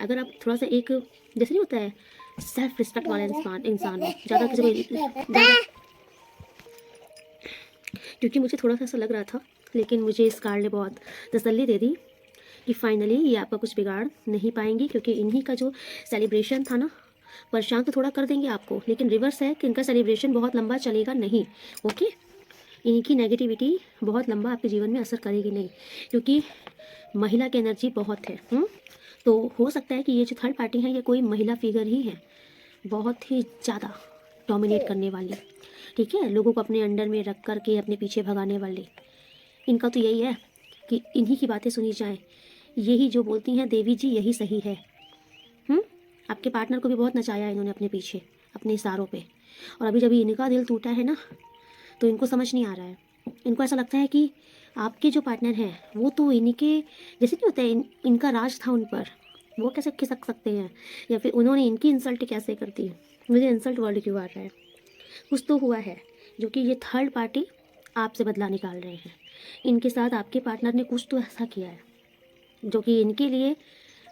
अगर आप थोड़ा सा एक जैसे नहीं होता है सेल्फ रिस्पेक्ट वाला इंसान हो, ज़्यादा किसी को क्योंकि मुझे थोड़ा सा ऐसा लग रहा था, लेकिन मुझे इस कार्ड ने बहुत तसल्ली दे दी कि फाइनली ये आपका कुछ बिगाड़ नहीं पाएंगी, क्योंकि इन्हीं का जो सेलिब्रेशन था ना, परेशान तो थोड़ा कर देंगे आपको, लेकिन रिवर्स है कि इनका सेलिब्रेशन बहुत लंबा चलेगा नहीं। ओके, इनकी नेगेटिविटी बहुत लंबा आपके जीवन में असर करेगी नहीं, क्योंकि महिला की एनर्जी बहुत है। तो हो सकता है कि ये जो थर्ड पार्टी है ये कोई महिला फिगर ही है। बहुत ही ज़्यादा डोमिनेट करने वाली, ठीक है, लोगों को अपने अंडर में रख कर के अपने पीछे भगाने वाली। इनका तो यही है कि इन्हीं की बातें सुनी जाएं, यही जो बोलती हैं देवी जी यही सही है। आपके पार्टनर को भी बहुत नचाया इन्होंने अपने पीछे, अपने इशारों पे, और अभी जब इनका दिल टूटा है ना, तो इनको समझ नहीं आ रहा है। इनको ऐसा लगता है कि आपके जो पार्टनर हैं वो तो इनके जैसे नहीं होता है, इनका राज था उन पर, वो कैसे खिसक सकते हैं, या फिर उन्होंने इनकी इंसल्ट कैसे कर दी, मुझे इंसल्ट वर्ड क्यों आ रहा है। कुछ तो हुआ है जो कि ये थर्ड पार्टी आपसे बदला निकाल रहे हैं। इनके साथ आपके पार्टनर ने कुछ तो ऐसा किया है जो कि इनके लिए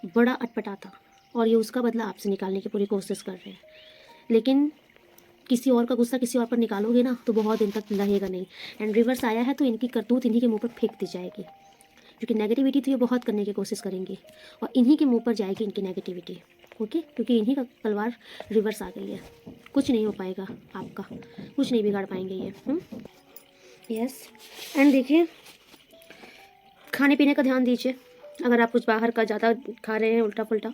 बड़ा अटपटा था, और ये उसका बदला आपसे निकालने की पूरी कोशिश कर रहे हैं। लेकिन किसी और का गुस्सा किसी और पर निकालोगे ना तो बहुत दिन तक रहेगा नहीं। एंड रिवर्स आया है तो इनकी करतूत इन्हीं के मुंह पर फेंक दी जाएगी, क्योंकि नेगेटिविटी तो ये बहुत करने की कोशिश करेंगे, और इन्हीं के मुंह पर जाएगी इनकी नेगेटिविटी। ओके, क्योंकि इन्हीं का तलवार रिवर्स आ गई है। कुछ नहीं हो पाएगा आपका, कुछ नहीं बिगाड़ पाएंगे ये। यस। एंड देखिए, खाने पीने का ध्यान दीजिए। अगर आप कुछ बाहर का ज़्यादा खा रहे हैं, उल्टा पुल्टा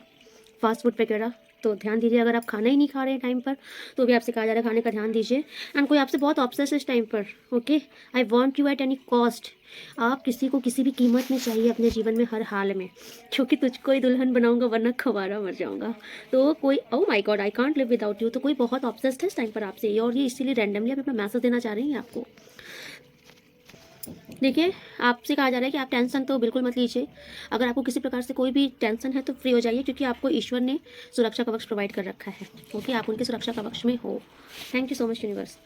फास्ट फूड वगैरह, तो ध्यान दीजिए। अगर आप खाना ही नहीं खा रहे हैं टाइम पर, तो भी आपसे कहा जा रहा है खाने का ध्यान दीजिए। एंड कोई आपसे बहुत ऑब्सेस है इस टाइम पर। Okay, I want you at any cost. आप किसी को किसी भी कीमत में चाहिए अपने जीवन में, हर हाल में, क्योंकि तुझको ही दुल्हन बनाऊंगा वरना खवारा मर जाऊंगा। तो कोई, oh my god, I can't live without you, तो कोई बहुत ऑब्सेस्ड है इस टाइम पर आपसे, और ये इसीलिए रैंडमली आप अपना मैसेज देना चाह रही हैं आपको। देखिए, आपसे कहा जा रहा है कि आप टेंशन तो बिल्कुल मत लीजिए। अगर आपको किसी प्रकार से कोई भी टेंशन है तो फ्री हो जाइए, क्योंकि आपको ईश्वर ने सुरक्षा कवच प्रोवाइड कर रखा है। ओके, आप उनके सुरक्षा कवच में हो। Thank you so much universe.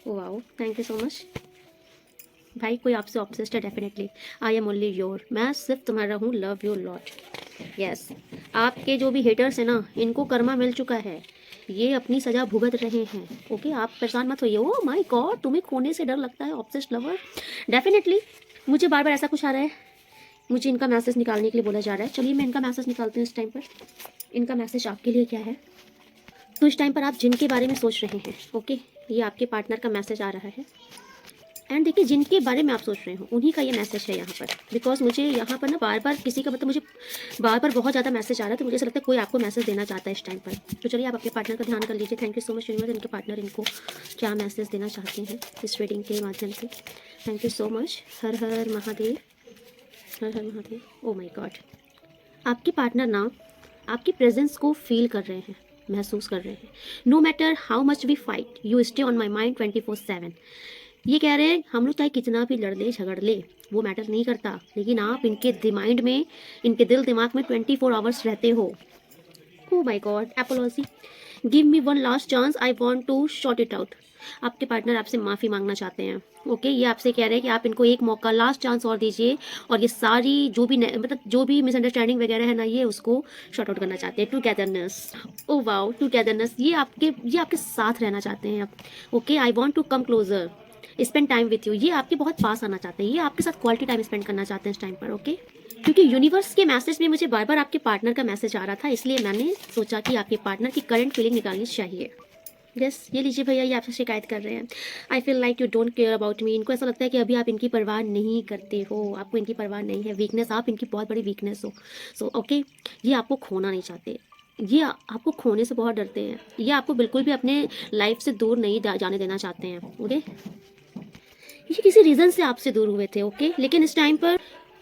Oh wow, thank you so much भाई। कोई आपसे ऑब्सेस्ड है definitely. I am only your, मैं सिर्फ तुम्हारा हूँ, लव यू लॉट। यस, आपके जो भी हेटर्स हैं ना, इनको कर्मा मिल चुका है, ये अपनी सजा भुगत रहे हैं। ओके, आप परेशान मत होइए। ओ माय गॉड, तुम्हें खोने से डर लगता है ऑब्सेस्ड लवर। डेफिनेटली मुझे बार बार ऐसा कुछ आ रहा है, मुझे इनका मैसेज निकालने के लिए बोला जा रहा है। चलिए मैं इनका मैसेज निकालती हूँ इस टाइम पर। इनका मैसेज आपके लिए क्या है? तो इस टाइम पर आप जिनके बारे में सोच रहे हैं, ओके, ये आपके पार्टनर का मैसेज आ रहा है। एंड देखिए, जिनके बारे में आप सोच रहे हो उन्हीं का ये मैसेज है यहाँ पर। बिकॉज मुझे यहाँ पर ना बार बार किसी का, मतलब मुझे बार बार बहुत ज़्यादा मैसेज आ रहा है, तो मुझे ऐसा लगता है कोई आपको मैसेज देना चाहता है इस टाइम पर। तो चलिए आप अपने पार्टनर का ध्यान कर लीजिए। Thank you so much universe, इनके पार्टनर इनको क्या मैसेज देना चाहते हैं इस रीडिंग के माध्यम से। Thank you so much. हर हर महादेव, हर हर महादेव। ओ माई गॉड, आपके पार्टनर ना आपकी प्रेजेंस को फील कर रहे हैं, महसूस कर रहे हैं। No matter how much we fight, you stay on my mind 24/7। ये कह रहे हैं हम लोग चाहे कितना भी लड़ ले झगड़ ले, वो मैटर नहीं करता, लेकिन आप इनके माइंड में, इनके दिल दिमाग में 24 आवर्स रहते हो। Oh my god, apology, give me one last chance, I want to short it out. आपके पार्टनर आपसे माफ़ी मांगना चाहते हैं। ओके, ये आपसे कह रहे हैं कि आप इनको एक मौका, लास्ट चांस और दीजिए, और ये सारी जो भी मतलब जो भी मिसअंडरस्टैंडिंग वगैरह है ना, ये उसको शॉर्ट आउट करना चाहते हैं। टुगेदरनेस, ओ वाओ, टुगेदरनेस, ये आपके साथ रहना चाहते हैं। Okay, I want to come closer, spend time with you, ये आपके बहुत पास आना चाहते हैं, ये आपके साथ क्वालिटी टाइम स्पेंड करना चाहते हैं इस टाइम पर। ओके, क्योंकि यूनिवर्स के मैसेज में मुझे बार बार आपके पार्टनर का मैसेज आ रहा था, इसलिए मैंने सोचा कि आपके पार्टनर की करंट फीलिंग निकालनी चाहिए। यस, ये लीजिए भैया, ये आपसे शिकायत कर रहे हैं। I feel like you don't care about me. इनको ऐसा लगता है कि अभी आप इनकी परवाह नहीं करते हो, आपको इनकी परवाह नहीं है। वीकनेस, आप इनकी बहुत बड़ी वीकनेस हो। सो ओके, ये आपको खोना नहीं चाहते, ये आपको खोने से बहुत डरते हैं, ये आपको बिल्कुल भी अपने लाइफ से दूर नहीं जाने देना चाहते हैं। ओके, ये किसी रीज़न से आपसे दूर हुए थे। ओके, लेकिन इस टाइम पर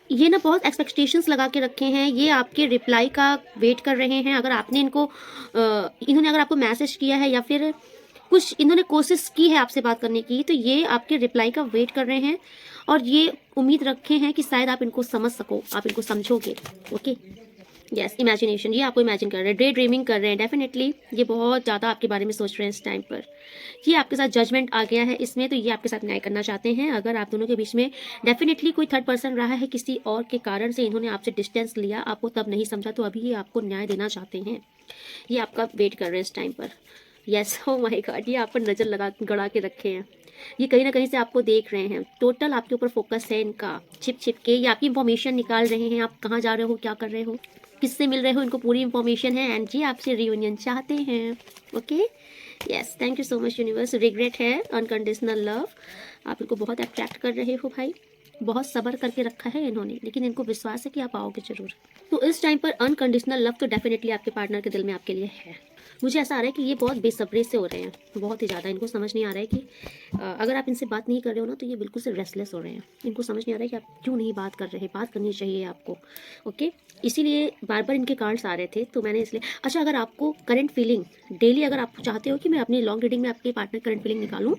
ये ना बहुत एक्सपेक्टेशंस लगा के रखे हैं, ये आपके रिप्लाई का वेट कर रहे हैं। अगर आपने इनको इन्होंने अगर आपको मैसेज किया है या फिर कुछ इन्होंने कोशिश की है आपसे बात करने की, तो ये आपके रिप्लाई का वेट कर रहे हैं, और ये उम्मीद रखे हैं कि शायद आप इनको समझ सको, आप इनको समझोगे। ओके, यस, इमेजिनेशन, ये आपको इमेजिन कर रहे हैं, डे ड्रीमिंग कर रहे हैं। डेफिनेटली ये बहुत ज़्यादा आपके बारे में सोच रहे हैं इस टाइम पर। ये आपके साथ जजमेंट आ गया है इसमें, तो ये आपके साथ न्याय करना चाहते हैं। अगर आप दोनों के बीच में डेफिनेटली कोई थर्ड पर्सन रहा है, किसी और के कारण से इन्होंने आपसे डिस्टेंस लिया, आपको तब नहीं समझा, तो अभी ये आपको न्याय देना चाहते हैं। ये आपका वेट कर रहे हैं इस टाइम पर। यस, ओ माय गॉड, ये आप पर नज़र लगा गड़ा के रखे हैं, ये कहीं ना कहीं से आपको देख रहे हैं। टोटल आपके ऊपर फोकस है इनका, छिप छिप के ये आपकी इंफॉर्मेशन निकाल रहे हैं, आप कहाँ जा रहे हो, क्या कर रहे हो, किससे मिल रहे हो, इनको पूरी इंफॉर्मेशन है। एंड जी आपसे रियूनियन चाहते हैं। Okay, yes, thank you so much universe. Regret है, अनकंडीशनल लव, आप इनको बहुत अट्रैक्ट कर रहे हो भाई, बहुत सब्र करके रखा है इन्होंने, लेकिन इनको विश्वास है कि आप आओगे जरूर। तो इस टाइम पर अनकंडीशनल लव तो डेफिनेटली आपके पार्टनर के दिल में आपके लिए है। मुझे ऐसा आ रहा है कि ये बहुत बेसब्री से हो रहे हैं, बहुत ही ज़्यादा। इनको समझ नहीं आ रहा है कि अगर आप इनसे बात नहीं कर रहे हो ना तो ये बिल्कुल से रेस्टलेस हो रहे हैं। इनको समझ नहीं आ रहा है कि आप क्यों नहीं बात कर रहे, बात करनी चाहिए आपको। ओके, इसीलिए बार बार इनके कार्ड्स आ रहे थे, तो मैंने इसलिए। अच्छा, अगर आपको करंट फीलिंग डेली, अगर आप चाहते हो कि मैं अपनी लॉन्ग रीडिंग में आपके पार्टनर करंट फीलिंग निकालूं,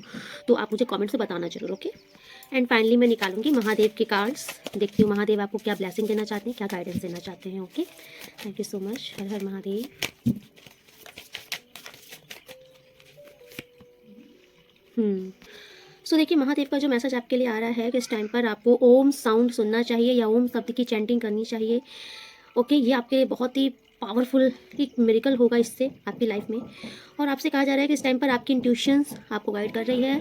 तो आप मुझे कॉमेंट से बताना जरूर। ओके, एंड फाइनली मैं निकालूंगी महादेव के कार्ड्स। देखती हूँ महादेव आपको क्या ब्लेसिंग देना चाहते हैं, क्या गाइडेंस देना चाहते हैं। Okay, thank you so much. हर हर महादेव। देखिए, महादेव का जो मैसेज आपके लिए आ रहा है कि इस टाइम पर आपको ओम साउंड सुनना चाहिए या ओम शब्द की चैंटिंग करनी चाहिए। ओके, ये आपके लिए बहुत ही पावरफुल एक मिरेकल होगा इससे आपकी लाइफ में। और आपसे कहा जा रहा है कि इस टाइम पर आपकी इंट्यूशंस आपको गाइड कर रही है।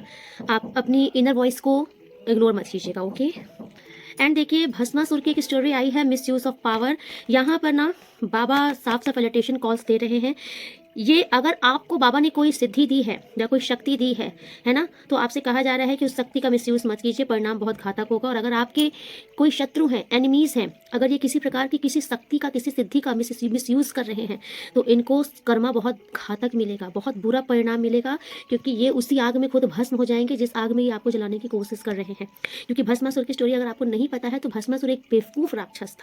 आप अपनी इनर वॉइस को इग्नोर मत कीजिएगा। ओके, एंड देखिए, भस्मासुर की एक स्टोरी आई है, मिस यूज़ ऑफ पावर। यहाँ पर ना बाबा साफ साफ एलिटेशन कॉल्स दे रहे हैं। ये अगर आपको बाबा ने कोई सिद्धि दी है या कोई शक्ति दी है ना, तो आपसे कहा जा रहा है कि उस शक्ति का मिसयूज़ मत कीजिए, परिणाम बहुत घातक होगा। और अगर आपके कोई शत्रु हैं, एनिमीज़ हैं, अगर ये किसी प्रकार की किसी शक्ति का, किसी सिद्धि का मिसयूज़ कर रहे हैं, तो इनको कर्मा बहुत घातक मिलेगा, बहुत बुरा परिणाम मिलेगा, क्योंकि ये उसी आग में खुद भस्म हो जाएंगे जिस आग में ये आपको जलाने की कोशिश कर रहे हैं। क्योंकि भस्मासुर की स्टोरी अगर आपको नहीं पता है, तो भस्मासुर एक बेवकूफ़ राक्षस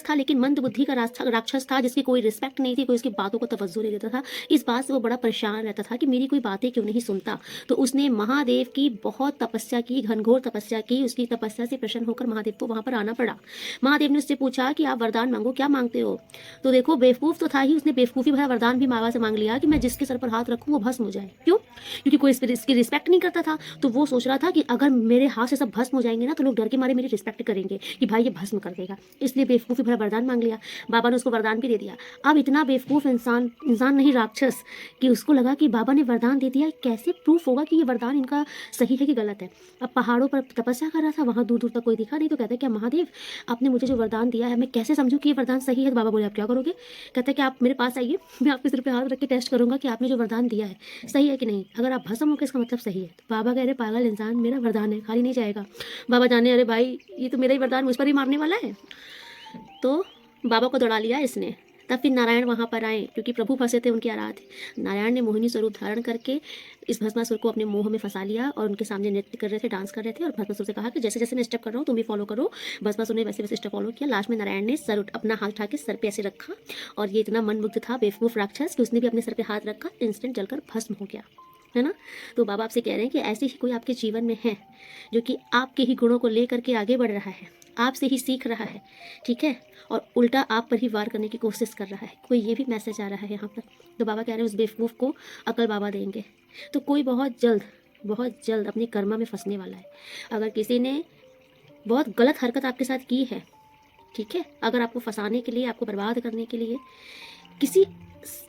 था, लेकिन मंद बुद्धि का राक्षस था, जिसकी कोई रिस्पेक्ट नहीं थी, कोई उसकी बातों को तवज्जो नहीं देता था। इस बात से वो बड़ा परेशान रहता था कि मेरी कोई बातें क्यों नहीं सुनता। तो उसने महादेव की बहुत तपस्या की, घनघोर तपस्या की। उसकी तपस्या से प्रसन्न होकर महादेव को वहां पर आना पड़ा। महादेव ने उससे पूछा कि आप वरदान मांगो, क्या मांगते हो। तो देखो, बेवकूफ़ तो था ही, उसने बेवकूफ़ी भरा वरदान भी बाबा से मांग लिया कि मैं जिसके सर पर हाथ रखूँ वो भस्म हो जाए। क्यों? क्योंकि कोई इसकी रिस्पेक्ट नहीं करता था। तो वो सोच रहा था कि अगर मेरे हाथ से सब भस्म हो जाएंगे ना, तो लोग डर के मारे मेरी रिस्पेक्ट करेंगे कि भाई ये भस्म कर देगा। इसलिए बेवकूफ़ी भरा वरदान मांग लिया। बाबा ने उसको वरदान भी दे दिया। अब इतना बेवकूफ़ इंसान नहीं, राक्षस, कि उसको लगा कि बाबा ने वरदान दे दिया, कैसे प्रूफ होगा कि ये वरदान इनका सही है कि गलत है। अब पहाड़ों पर तपस्या कर रहा था, वहाँ दूर दूर तक कोई दिखा नहीं। तो कहता है, क्या महादेव, आपने मुझे जो वरदान दिया है, मैं कैसे समझूं कि ये वरदान सही है। तो बाबा बोले, आप क्या करोगे। कहता है कि आप मेरे पास आइए, मैं आपके सिर पे हाथ रख के टेस्ट करूंगा कि आपने जो वरदान दिया है सही है कि नहीं। अगर आप भस्म हो के, इसका मतलब सही है। तो बाबा कह रहे, पागल इंसान, मेरा वरदान है, खाली नहीं जाएगा। बाबा जाने, अरे भाई, ये तो मेरा ही वरदान मुझ पर ही मारने वाला है। तो बाबा को दौड़ा लिया इसने। तब फिर नारायण वहाँ पर आए, क्योंकि प्रभु फंसे थे उनके आराध। नारायण ने मोहिनी स्वरूप धारण करके इस भस्मासुर को अपने मोह में फंसा लिया और उनके सामने नृत्य कर रहे थे, डांस कर रहे थे। और भस्मासुर से कहा कि जैसे जैसे मैं स्टेप कर रहा हूँ तुम भी फॉलो करो। भस्मासुर ने वैसे वैसे स्टेप फॉलो किया। लास्ट में नारायण ने अपना हाथ उठा के सर पे ऐसे रखा, और ये इतना मनमुग्ध था बेवकूफ़ राक्षस कि उसने भी अपने सर पे हाथ रखा, इंस्टेंट जलकर भस्म हो गया, है ना। तो बाबा आपसे कह रहे हैं कि ऐसे ही कोई आपके जीवन में है जो कि आपके ही गुणों को लेकर के आगे बढ़ रहा है, आपसे ही सीख रहा है, ठीक है, और उल्टा आप पर ही वार करने की कोशिश कर रहा है। कोई ये भी मैसेज आ रहा है यहाँ पर। तो बाबा कह रहे हैं उस बेवकूफ़ को अकल बाबा देंगे। तो कोई बहुत जल्द अपनी कर्मा में फंसने वाला है। अगर किसी ने बहुत गलत हरकत आपके साथ की है, ठीक है, अगर आपको फंसाने के लिए, आपको बर्बाद करने के लिए किसी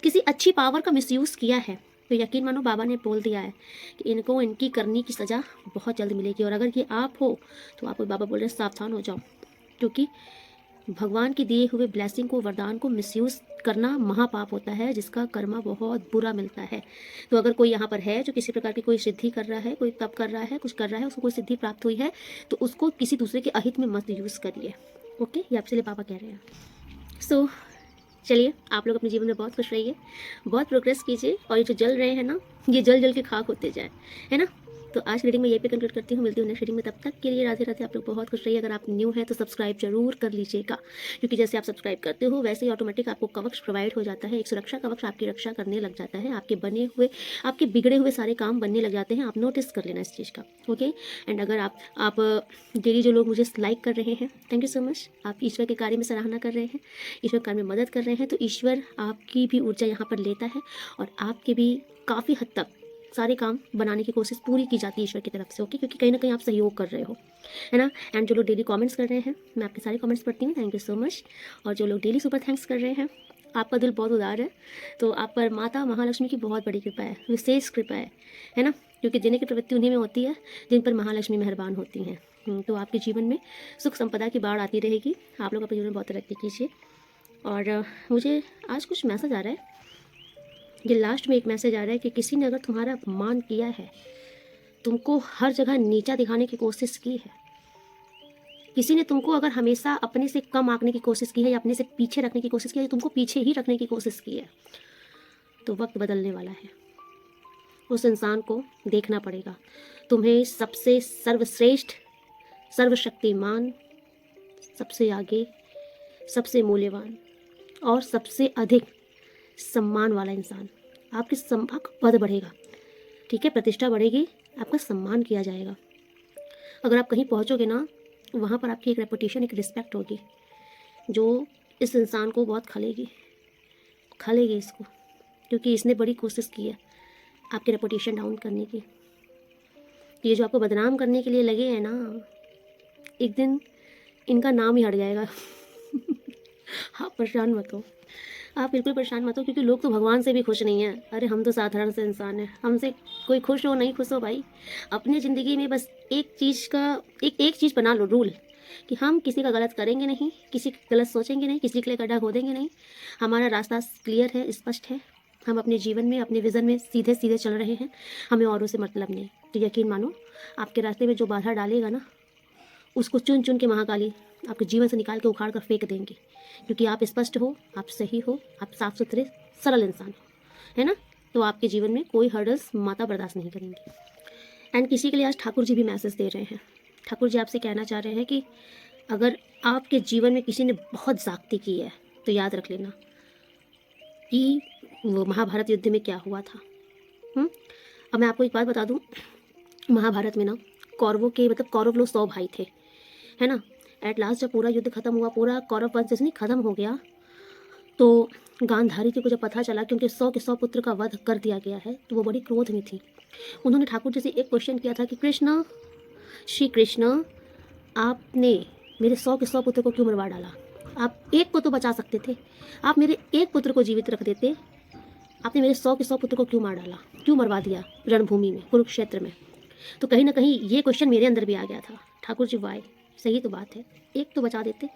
किसी अच्छी पावर का मिसयूज़ किया है, तो यकीन मानो बाबा ने बोल दिया है कि इनको इनकी करनी की सज़ा बहुत जल्द मिलेगी। और अगर ये आप हो, तो आपको बाबा बोल रहे हैं सावधान हो जाओ, क्योंकि भगवान के दिए हुए ब्लेसिंग को, वरदान को मिसयूज़ करना महापाप होता है, जिसका कर्मा बहुत बुरा मिलता है। तो अगर कोई यहाँ पर है जो किसी प्रकार की कोई सिद्धि कर रहा है, कोई तप कर रहा है, कुछ कर रहा है, उसको कोई सिद्धि प्राप्त हुई है, तो उसको किसी दूसरे के अहित में मत यूज़ करिए। ओके, ये आपसे लिए बाबा कह रहे हैं। सो चलिए, आप लोग अपने जीवन में बहुत खुश रहिए, बहुत प्रोग्रेस कीजिए, और ये जो जल रहे हैं ना, ये जल जल के खाक होते जाए, है ना। तो आज की रीडिंग में यही पे कंक्लूड करती हूँ। मिलती हूँ नेक्स्ट रीडिंग में, तब तक के लिए राधे राधे। आप लोग बहुत खुश रहिए। अगर आप न्यू हैं तो सब्सक्राइब जरूर कर लीजिएगा, क्योंकि जैसे आप सब्सक्राइब करते हो वैसे ही ऑटोमेटिक आपको कवच प्रोवाइड हो जाता है। एक सुरक्षा कवच आपकी रक्षा करने लग जाता है। आपके बिगड़े हुए सारे काम बनने लग जाते हैं। आप नोटिस कर लेना इस चीज़ का। ओके, एंड अगर आप डेली जो लोग मुझे लाइक कर रहे हैं, थैंक यू सो मच। आप ईश्वर के कार्य में सराहना कर रहे हैं, ईश्वर कार्य में मदद कर रहे हैं, तो ईश्वर आपकी भी ऊर्जा यहाँ पर लेता है, और आपके भी काफ़ी हद तक सारे काम बनाने की कोशिश पूरी की जाती है ईश्वर की तरफ से। ओके, क्योंकि कहीं ना कहीं आप सहयोग कर रहे हो, है ना। एंड जो लोग डेली कमेंट्स कर रहे हैं, मैं आपके सारे कमेंट्स पढ़ती हूँ, थैंक यू सो मच। और जो लोग डेली सुपर थैंक्स कर रहे हैं, आपका दिल बहुत उदार है। तो आप पर माता महालक्ष्मी की बहुत बड़ी कृपा है, विशेष कृपा है ना, क्योंकि देने की प्रवृत्ति उन्हीं में होती है जिन पर महालक्ष्मी मेहरबान होती हैं। तो आपके जीवन में सुख संपदा की बाढ़ आती रहेगी। आप लोग अपने जीवन में बहुत तरक्की कीजिए। और मुझे आज कुछ मैसेज आ रहा है, ये लास्ट में एक मैसेज आ रहा है कि किसी ने अगर तुम्हारा अपमान किया है, तुमको हर जगह नीचा दिखाने की कोशिश की है, किसी ने तुमको अगर हमेशा अपने से कम आंकने की कोशिश की है, या अपने से पीछे रखने की कोशिश की है, या तुमको पीछे ही रखने की कोशिश की है, तो वक्त बदलने वाला है। उस इंसान को देखना पड़ेगा। तुम्हें सबसे सर्वश्रेष्ठ, सर्वशक्तिमान, सबसे आगे, सबसे मूल्यवान और सबसे अधिक सम्मान वाला इंसान, आपका पद बढ़ेगा, ठीक है, प्रतिष्ठा बढ़ेगी, आपका सम्मान किया जाएगा। अगर आप कहीं पहुंचोगे ना, वहाँ पर आपकी एक रेपुटेशन, एक रिस्पेक्ट होगी जो इस इंसान को बहुत खा लेगी इसको, क्योंकि इसने बड़ी कोशिश की है आपकी रेपुटेशन डाउन करने की। ये जो आपको बदनाम करने के लिए लगे हैं ना, एक दिन इनका नाम ही हट जाएगा। आप परेशान मत हो, आप बिल्कुल परेशान मत हो, क्योंकि लोग तो भगवान से भी खुश नहीं हैं। अरे हम तो साधारण से इंसान हैं, हमसे कोई खुश हो नहीं खुश हो भाई, अपनी ज़िंदगी में बस एक चीज़ बना लो रूल, कि हम किसी का गलत करेंगे नहीं, किसी का गलत सोचेंगे नहीं, किसी के लिए गड्ढा खोदेंगे नहीं। हमारा रास्ता क्लियर है, स्पष्ट है, हम अपने जीवन में, अपने विज़न में सीधे सीधे चल रहे हैं, हमें औरों से मतलब नहीं। तो यकीन मानो, आपके रास्ते में जो बाधा डालेगा ना, उसको चुन चुन के महाकाली आपके जीवन से निकाल के उखाड़ कर फेंक देंगी, क्योंकि आप स्पष्ट हो, आप सही हो, आप साफ सुथरे सरल इंसान हो, है ना। तो आपके जीवन में कोई हर्डल्स माता बर्दाश्त नहीं करेंगी। एंड किसी के लिए आज ठाकुर जी भी मैसेज दे रहे हैं। ठाकुर जी आपसे कहना चाह रहे हैं कि अगर आपके जीवन में किसी ने बहुत ज़्यादती की है, तो याद रख लेना कि वो महाभारत युद्ध में क्या हुआ था। अब मैं आपको एक बात बता दूं, महाभारत में ना कौरव लोग 100 भाई थे, है ना। एट लास्ट जब पूरा युद्ध खत्म हुआ, पूरा कौरव वंश जिसने खत्म हो गया, तो गांधारी जी को जब पता चला कि उनके 100 के 100 पुत्र का वध कर दिया गया है, तो वो बड़ी क्रोध में थी। उन्होंने ठाकुर जी से एक क्वेश्चन किया था कि श्री कृष्ण, आपने मेरे 100 के 100 पुत्र को क्यों मरवा डाला? आप एक को तो बचा सकते थे, आप मेरे एक पुत्र को जीवित रख देते, आपने मेरे 100 के 100 पुत्र को क्यों मार डाला, क्यों मरवा दिया रणभूमि में, कुरुक्षेत्र में? तो कहीं ना कहीं ये क्वेश्चन मेरे अंदर भी आ गया था, ठाकुर जी वाई, सही तो बात है, एक तो बचा देते।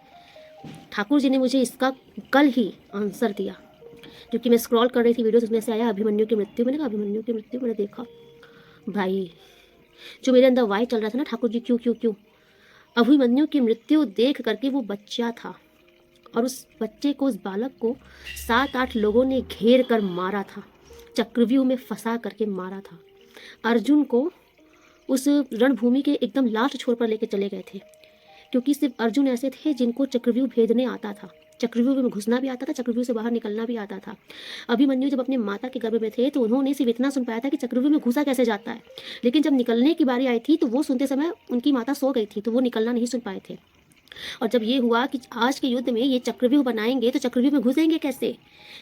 ठाकुर जी ने मुझे इसका कल ही आंसर दिया, क्योंकि मैं स्क्रॉल कर रही थी वीडियोस, उसमें से आया अभिमन्यु की मृत्यु। मैंने कहा अभिमन्यु की मृत्यु, मैंने देखा भाई, जो मेरे अंदर वाई चल रहा था ना, ठाकुर जी क्यों अभिमन्यु की मृत्यु देख करके वो बच्चा था, और उस बच्चे को, उस बालक को 7-8 लोगों ने घेर कर मारा था, चक्रव्यूह में फंसा करके मारा था। अर्जुन को उस रणभूमि के एकदम लास्ट छोर पर लेके चले गए थे, क्योंकि सिर्फ अर्जुन ऐसे थे जिनको चक्रव्यूह भेदने आता था, चक्रव्यूह में घुसना भी आता था, चक्रव्यूह से बाहर निकलना भी आता था। अभिमन्यु जब अपने माता के गर्भ में थे, तो उन्होंने सिर्फ इतना सुन पाया था कि चक्रव्यूह में घुसा कैसे जाता है, लेकिन जब निकलने की बारी आई थी, तो वो सुनते समय उनकी माता सो गई थी, तो वो निकलना नहीं सुन पाए थे। और जब ये हुआ कि आज के युद्ध में ये चक्रव्यूह बनाएंगे, तो चक्रव्यूह में घुसेंगे कैसे,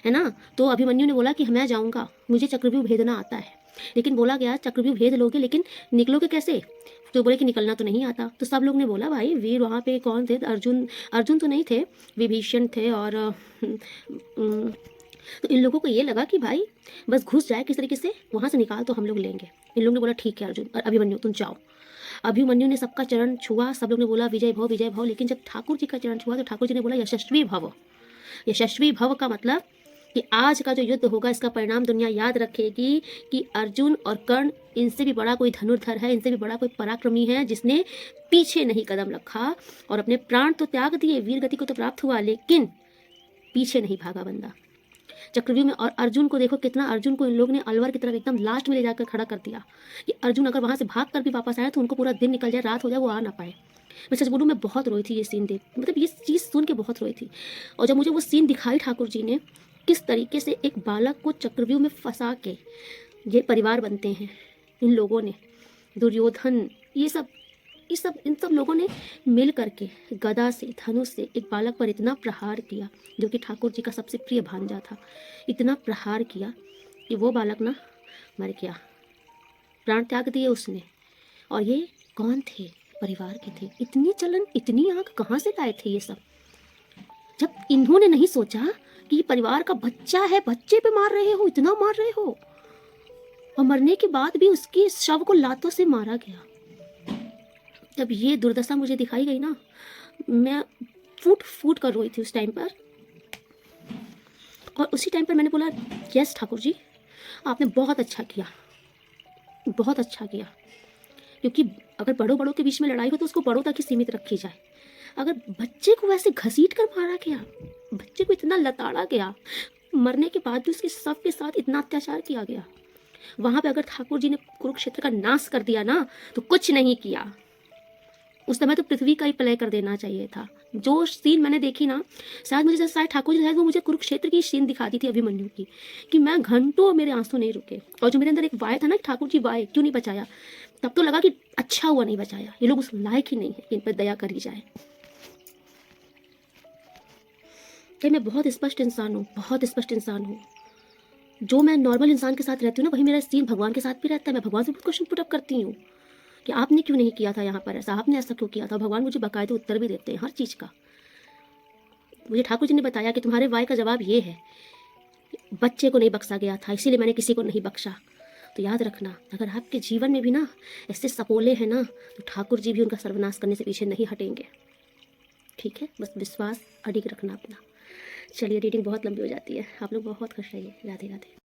है ना। तो अभिमन्यु ने बोला कि मैं जाऊँगा, मुझे चक्रव्यूह भेदना आता है। लेकिन बोला गया चक्रव्यूह भेद लोगे, लेकिन निकलोगे कैसे? तो बोले कि निकलना तो नहीं आता। तो सब लोग ने बोला भाई वीर वहाँ पे कौन थे? अर्जुन तो नहीं थे, विभीषण थे, और तो इन लोगों को ये लगा कि भाई बस घुस जाए किस तरीके से, वहाँ से निकाल तो हम लोग लेंगे। इन लोगों ने बोला ठीक है अर्जुन और अभिमन्यु तुम जाओ। अभिमन्यु ने सबका चरण छुआ, सब लोग ने बोला विजय भव विजय भव। लेकिन जब ठाकुर जी का चरण छुआ, तो ठाकुर जी ने बोला यशस्वी भव। यशस्वी भव का मतलब कि आज का जो युद्ध होगा, इसका परिणाम दुनिया याद रखेगी कि अर्जुन और कर्ण, इनसे भी बड़ा कोई धनुर्धर है, इनसे भी बड़ा कोई पराक्रमी है, जिसने पीछे नहीं कदम रखा और अपने प्राण तो त्याग दिए, वीर गति को तो प्राप्त हुआ, लेकिन पीछे नहीं भागा बंदा चक्रव्यूह में। और अर्जुन को देखो कितना, अर्जुन को इन लोग ने अलवर की तरफ एकदम लास्ट में ले जाकर खड़ा कर दिया कि अर्जुन अगर वहाँ से भाग कर भी वापस आया, तो उनको पूरा दिन निकल जाए, रात हो जाए, वो आ ना पाए। मैं सच बोलूँ, मैं बहुत रोई थी ये सीन देख, मतलब ये चीज़ सुन के बहुत रोई थी। और जब मुझे वो सीन दिखाई ठाकुर जी ने, किस तरीके से एक बालक को चक्रव्यूह में फंसा के ये परिवार बनते हैं इन लोगों ने, दुर्योधन, इन सब लोगों ने मिल करके गदा से, धनुष से एक बालक पर इतना प्रहार किया, जो कि ठाकुर जी का सबसे प्रिय भांजा था। इतना प्रहार किया कि वो बालक ना मर गया, प्राण त्याग दिए उसने। और ये कौन थे? परिवार के थे। इतनी जलन, इतनी आग कहाँ से लाए थे ये सब, जब इन्होंने नहीं सोचा कि परिवार का बच्चा है, बच्चे पे मार रहे हो, इतना मार रहे हो। और मरने के बाद भी उसके शव को लातों से मारा गया। जब ये दुर्दशा मुझे दिखाई गई ना, मैं फूट फूट कर रोई थी उस टाइम पर। और उसी टाइम पर मैंने बोला यस ठाकुर जी, आपने बहुत अच्छा किया, बहुत अच्छा किया। क्योंकि अगर बड़ों के बीच में लड़ाई हो, तो उसको बड़ों तक ही सीमित रखी जाए। अगर बच्चे को वैसे घसीट कर मारा गया, बच्चे को इतना लताड़ा गया, मरने के बाद भी उसके शव के साथ इतना अत्याचार किया गया। वहाँ पे अगर ठाकुर जी ने कुरुक्षेत्र का नाश कर दिया ना तो कुछ नहीं किया। उस समय तो पृथ्वी का ही प्रलय कर देना चाहिए था। जो सीन मैंने देखी ना, शायद ठाकुर जी शायद वो मुझे कुरुक्षेत्र की सीन दिखा दी थी अभिमन्यु की, कि मैं घंटों मेरे आंसू नहीं रुके। और जो मेरे अंदर एक वाय था ना, ठाकुर जी वाय क्यों नहीं बचाया, तब तो लगा कि अच्छा हुआ नहीं बचाया, ये लोग उस लायक ही नहीं है कि इन पर दया करी जाए। कि मैं बहुत स्पष्ट इंसान हूँ, बहुत स्पष्ट इंसान हूँ। जो मैं नॉर्मल इंसान के साथ रहती हूँ ना, वही मेरा सीन भगवान के साथ भी रहता है। मैं भगवान से बहुत क्वेश्चन पुट अप करती हूँ कि आपने क्यों नहीं किया था यहाँ पर ऐसा, आपने ऐसा क्यों किया था। भगवान मुझे बाकायदे उत्तर भी देते हैं हर चीज़ का। मुझे ठाकुर जी ने बताया कि तुम्हारे वाय का जवाब ये है, बच्चे को नहीं बख्शा गया था इसीलिए मैंने किसी को नहीं बख्शा। तो याद रखना, अगर आपके जीवन में भी ना ऐसे सपोले हैं ना, तो ठाकुर जी भी उनका सर्वनाश करने से पीछे नहीं हटेंगे। ठीक है, बस विश्वास अडिग रखना अपना। चलिए, रीडिंग बहुत लंबी हो जाती है, आप लोग बहुत खुश रहिए। राधे राधे।